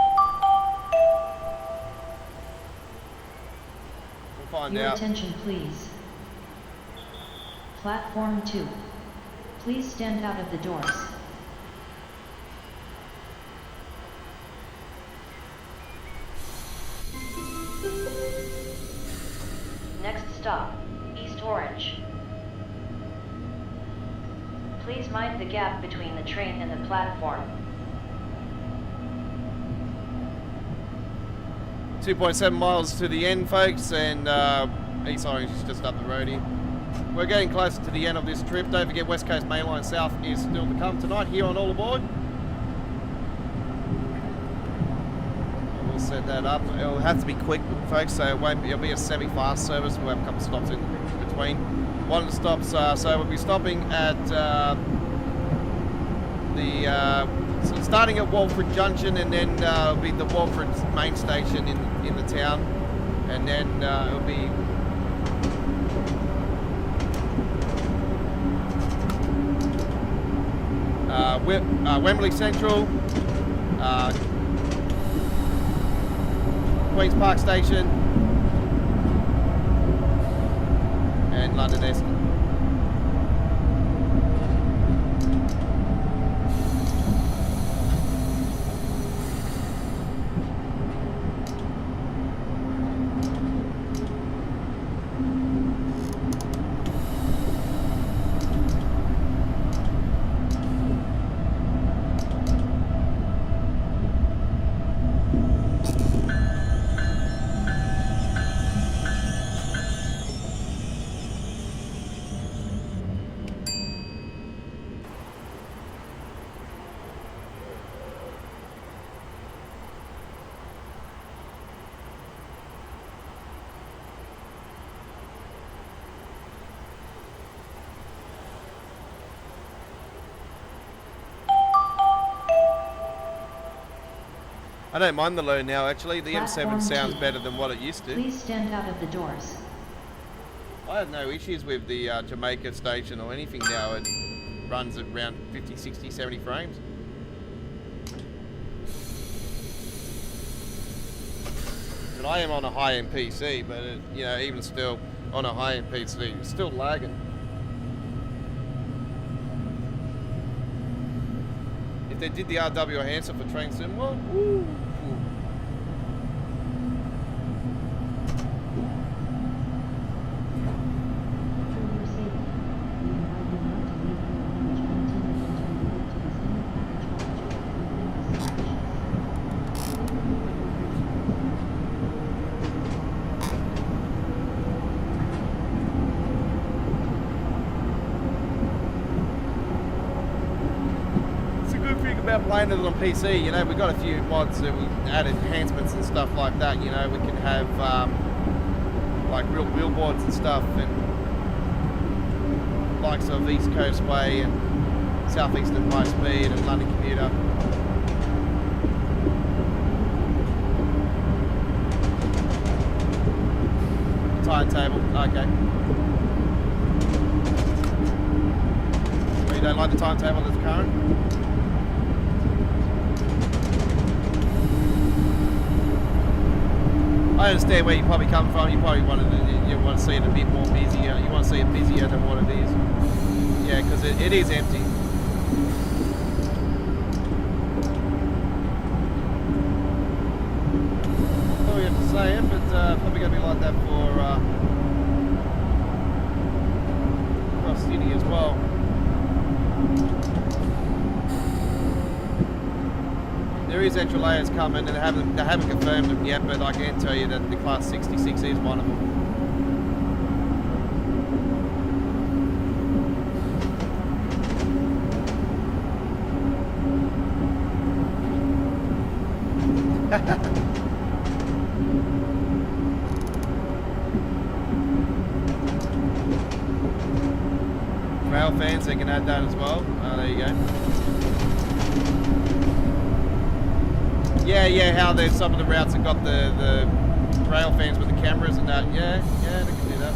We'll find Your out. attention, please. Platform 2. Please stand out of the doors. Next stop, East Orange. Please mind the gap between the train and the platform. 2.7 miles to the end, folks, and East Orange is just up the road here. We're getting closer to the end of this trip. Don't forget, West Coast Mainline South is still to come tonight here on All Aboard. We'll set that up. It'll have to be quick, folks, so it'll be a semi-fast service. We'll have a couple of stops in between. One of the stops, so we'll be stopping at so starting at Walford Junction, and then it'll be the Walford main station in the town, and then it'll be Wembley Central, Queen's Park Station, and London Euston. I don't mind the low now, actually. The M7 sounds better than what it used to. Please stand out of the doors. I have no issues with the Jamaica station or anything now. It runs at around 50, 60, 70 frames. And I am on a high-end PC, but it, you know, even still on a high-end PC, it's still lagging. If they did the RW enhancer for Train Sim, well, woo. Playing it on PC, you know, we've got a few mods that we added enhancements and stuff like that. You know, we can have like real wheelboards and stuff, and likes of East Coast Way and Southeastern High Speed and London Commuter. Timetable, okay. Well, you don't like the timetable that's current? I understand where you probably come from. You probably want to see it a bit more busier. You want to see it busier than what it is. Yeah, because it is empty. All we have to say it, but probably going to be like that for across the city as well. There is extra layers coming, and they haven't confirmed them yet, but I can tell you that the Class 66 is one of them. Railfans, they can add that as well. There you go. Yeah, how there's some of the routes that got the Railfans with the cameras and that. Yeah, they can do that.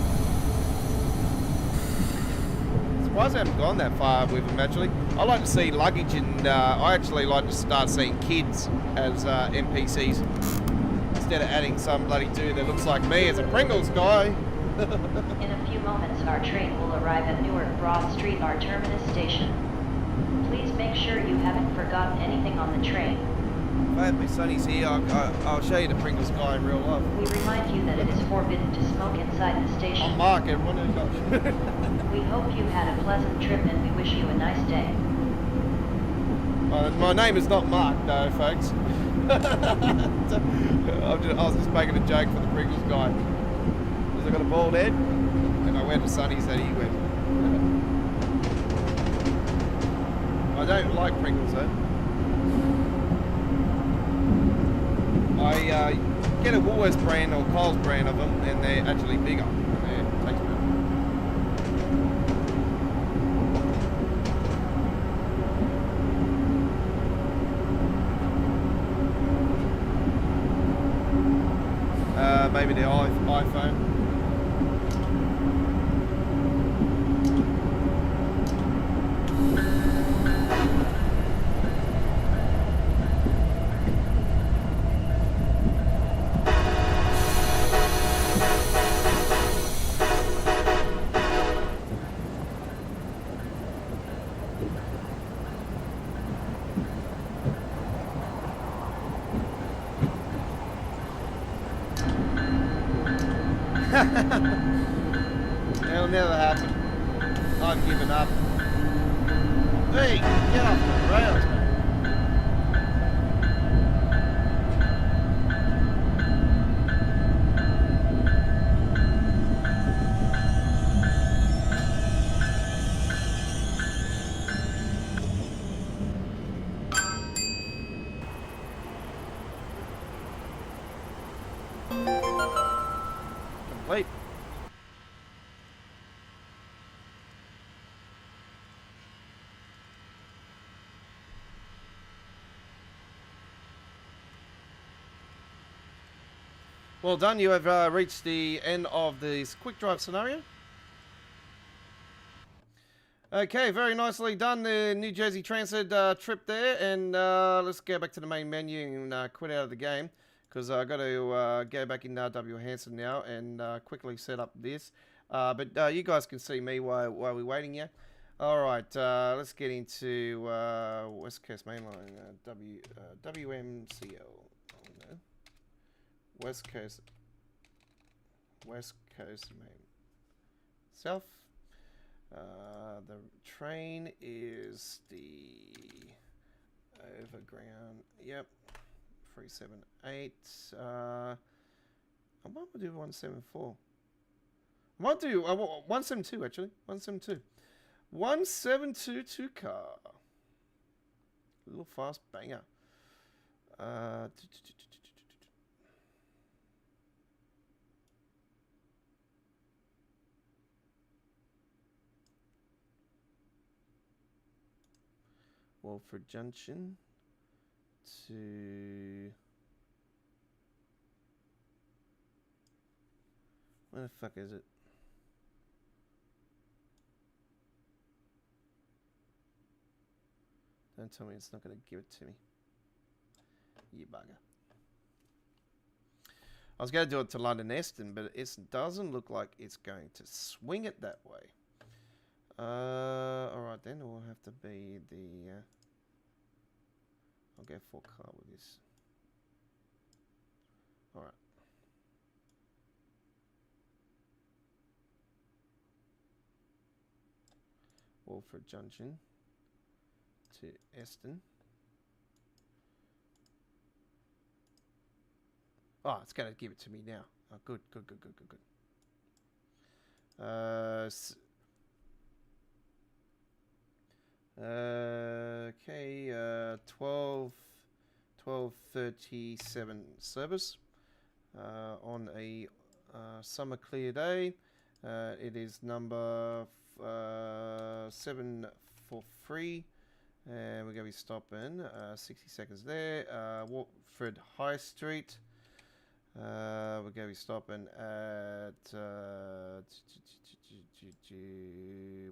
Surprised I haven't gone that far with them, actually. I like to see luggage, and I actually like to start seeing kids as NPCs instead of adding some bloody dude that looks like me as a Pringles guy. In a few moments, our train will arrive at Newark Broad Street, our terminus station. Please make sure you haven't forgotten anything on the train. If I have my sonnies here, I'll show you the Pringles guy in real life. We remind you that it is forbidden to smoke inside the station. I'm Mark, everyone. We hope you had a pleasant trip, and we wish you a nice day. My name is not Mark, though, folks. I was just making a joke for the Pringles guy. Because I got a bald head, and I wear the sunnies that he wears. I don't like Pringles, though. I get a Woolworths brand or Coles brand of them, and they're actually bigger. It tastes better. Maybe the iPhone. That'll never happen. I've given up. Hey, get off the rails, man. Complete. Well done, you have reached the end of this quick drive scenario. Okay, very nicely done, the New Jersey Transit trip there, and let's go back to the main menu and quit out of the game, because I've got to go back in W. Hanson now and quickly set up this. But you guys can see me while we're waiting here. Alright, let's get into West Coast Mainline, WMCL. West Coast Main. South. The train is the Overground. Yep. 378. I might do 174. I might do 172 actually. 172. 172 car. A little fast banger. Walford Junction to... Where the fuck is it? Don't tell me it's not going to give it to me. You bugger. I was going to do it to London Eston, but it doesn't look like it's going to swing it that way. Alright then, it will have to be the... I'll go 4K with this. Alright. Walford Junction to Eston. Oh, it's going to give it to me now. Oh, good. Okay, 12:37 service on a summer clear day. It is number 743, and we're going to be stopping 60 seconds there. Watford High Street. We're going to be stopping at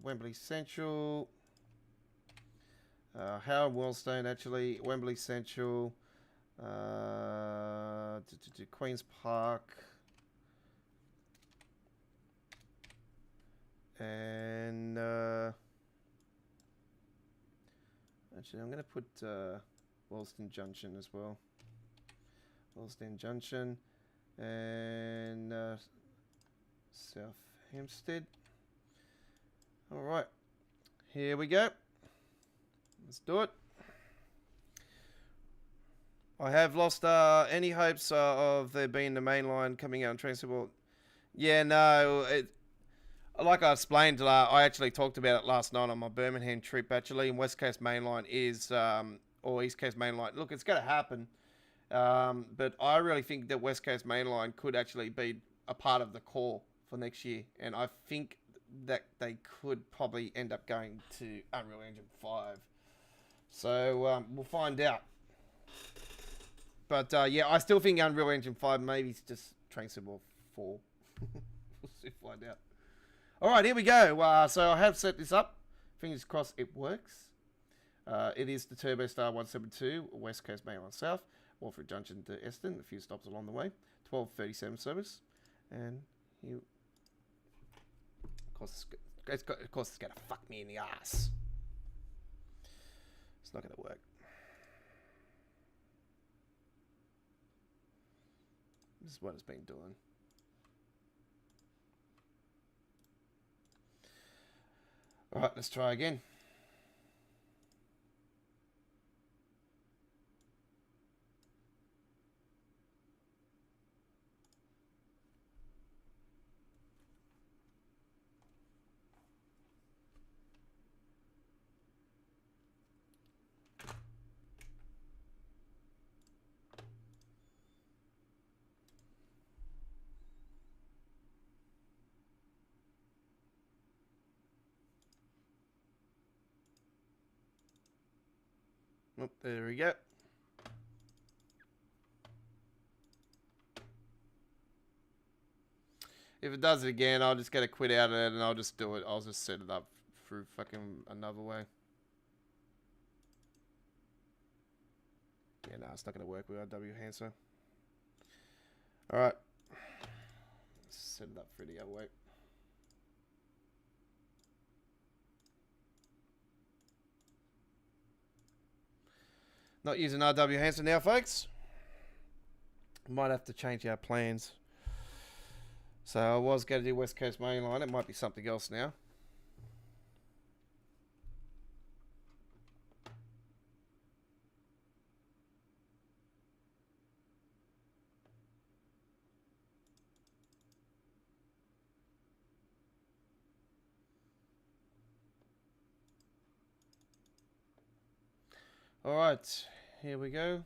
Wembley Central. Howard Wellstone, actually. Wembley Central. Queen's Park. And actually, I'm going to put Wellstone Junction as well. Wellstone Junction. And South Hempstead. Alright, here we go. Let's do it. I have lost any hopes of there being the main line coming out on Transport. Yeah, no, like I explained, I actually talked about it last night on my Birmingham trip, actually, and West Coast Mainline is, or East Coast Mainline. Look, it's going to happen. But I really think that West Coast Mainline could actually be a part of the core for next year. And I think that they could probably end up going to Unreal Engine 5. So we'll find out. But yeah, I still think Unreal Engine 5 maybe it's just Train Sim 4. We'll see, find out. Alright, here we go. So I have set this up. Fingers crossed it works. It is the TurboStar 172 West Coast Mainline South. Walford Junction to Eston, a few stops along the way. 12:37 service. And you... Of course it's going to fuck me in the ass. It's not going to work. This is what it's been doing. Alright, let's try again. Oh, there we go. If it does it again, I'll just get to quit out of it and I'll just do it. I'll just set it up through fucking another way. Yeah, no, it's not going to work with our W Hanser. Alright. Set it up for the other way. Not using RW Hansen now, folks. Might have to change our plans. So I was going to do West Coast Mainline. It might be something else now. Alright, here we go.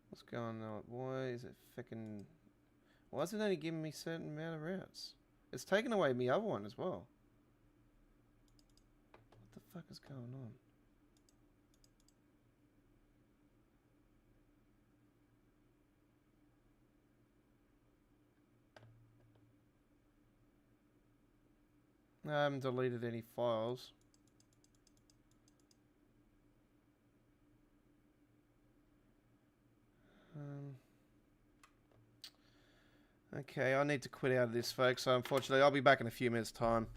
What's going on? Why is it fucking Why is it only giving me a certain amount of routes? It's taken away my other one as well. What the fuck is going on? I haven't deleted any files. Okay, I need to quit out of this, folks. So unfortunately, I'll be back in a few minutes' time.